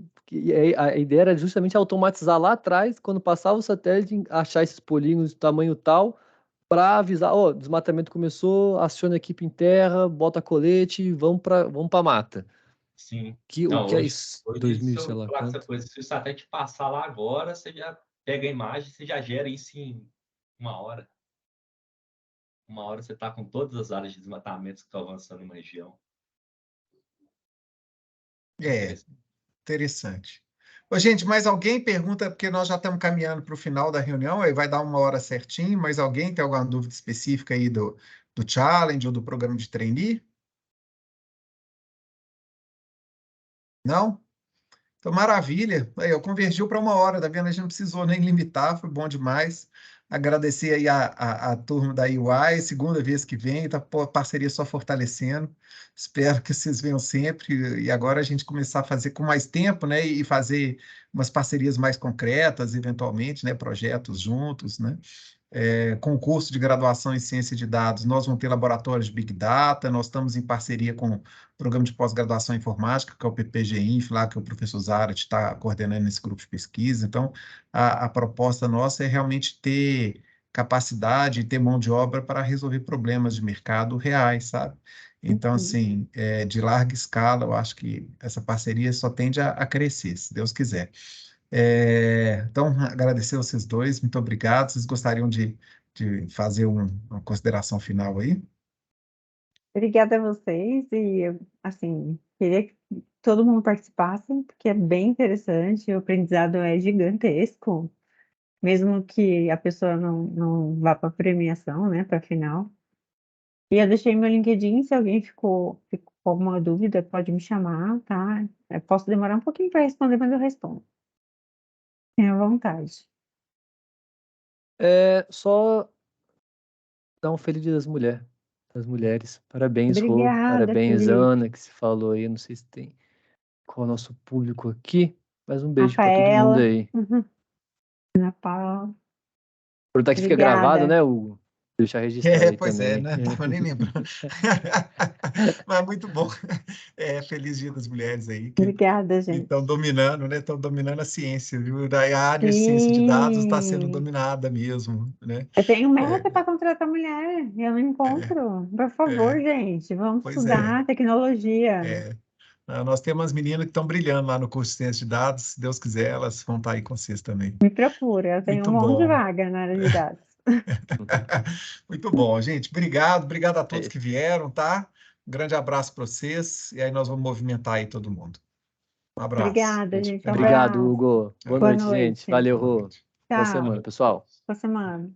a ideia era justamente automatizar lá atrás, quando passava o satélite, achar esses polígonos de tamanho tal, para avisar, ó, desmatamento começou, aciona a equipe em terra, bota colete e vamos para mata. Sim. O Não, que é hoje, isso? hoje 2000, se sei eu lá falar essa quanto. coisa, se o satélite passar lá agora, você já pega a imagem, você já gera isso em 1 hora. 1 hora você está com todas as áreas de desmatamento que estão avançando numa região. Interessante. Ô, gente, mais alguém pergunta, porque nós já estamos caminhando para o final da reunião, aí vai dar 1 hora certinho, mas alguém tem alguma dúvida específica aí do challenge ou do programa de trainee? Não? Então, maravilha. Aí, eu convergiu para 1 hora, tá vendo? A gente não precisou nem limitar, foi bom demais. Agradecer aí a turma da UI, segunda vez que vem, tá parceria só fortalecendo. Espero que vocês venham sempre. E agora a gente começar a fazer com mais tempo, né? E fazer umas parcerias mais concretas, eventualmente, né? Projetos juntos, né? Concurso de graduação em ciência de dados, nós vamos ter laboratórios de Big Data, nós estamos em parceria com o Programa de Pós-Graduação em Informática, que é o PPG-INF, lá que o professor Zarat está coordenando esse grupo de pesquisa. Então, a proposta nossa é realmente ter capacidade e ter mão de obra para resolver problemas de mercado reais, sabe? Então, assim, de larga escala, eu acho que essa parceria só tende a crescer, se Deus quiser. Então, agradecer a vocês dois, muito obrigado. Vocês gostariam de fazer uma consideração final aí? Obrigada a vocês e, assim, queria que todo mundo participasse, porque é bem interessante, o aprendizado é gigantesco, mesmo que a pessoa não vá para a premiação, né, para a final. E eu deixei meu LinkedIn, se alguém ficou com alguma dúvida, pode me chamar, tá? Eu posso demorar um pouquinho para responder, mas eu respondo. Tenha vontade. Só dar um feliz Dia das mulheres. Parabéns, Rô. Obrigada, Parabéns, Felipe. Ana, que se falou aí. Não sei se tem qual é o nosso público aqui, mas um beijo para todo mundo Rafaela, aí. Ana Paula, Aproveitar que fica gravado, obrigada. né, Hugo? Deixar registrado aí Pois também. né? Não tava nem lembrando. Mas muito bom. Feliz Dia das Mulheres aí, que Obrigada, gente. estão dominando, né? Estão dominando a ciência, viu? Daí a área de ciência de dados está sendo Sim. dominada mesmo, né? Eu tenho meta para contratar mulher, eu não encontro. Por favor, É, gente, vamos pois é. estudar tecnologia. Nós temos umas meninas que estão brilhando lá no curso de ciência de dados. Se Deus quiser, elas vão estar aí com vocês também. Me procura, eu tenho Muito um monte de bom. vaga na área de dados. Muito bom, gente. Obrigado a todos É. que vieram, tá? Um grande abraço para vocês. E aí nós vamos movimentar aí todo mundo. Um abraço. Obrigada, gente. Um Obrigado, abraço. Hugo. Boa Boa noite, gente. noite. Valeu, Boa Rô. noite. Boa Tchau. semana, pessoal. Boa semana.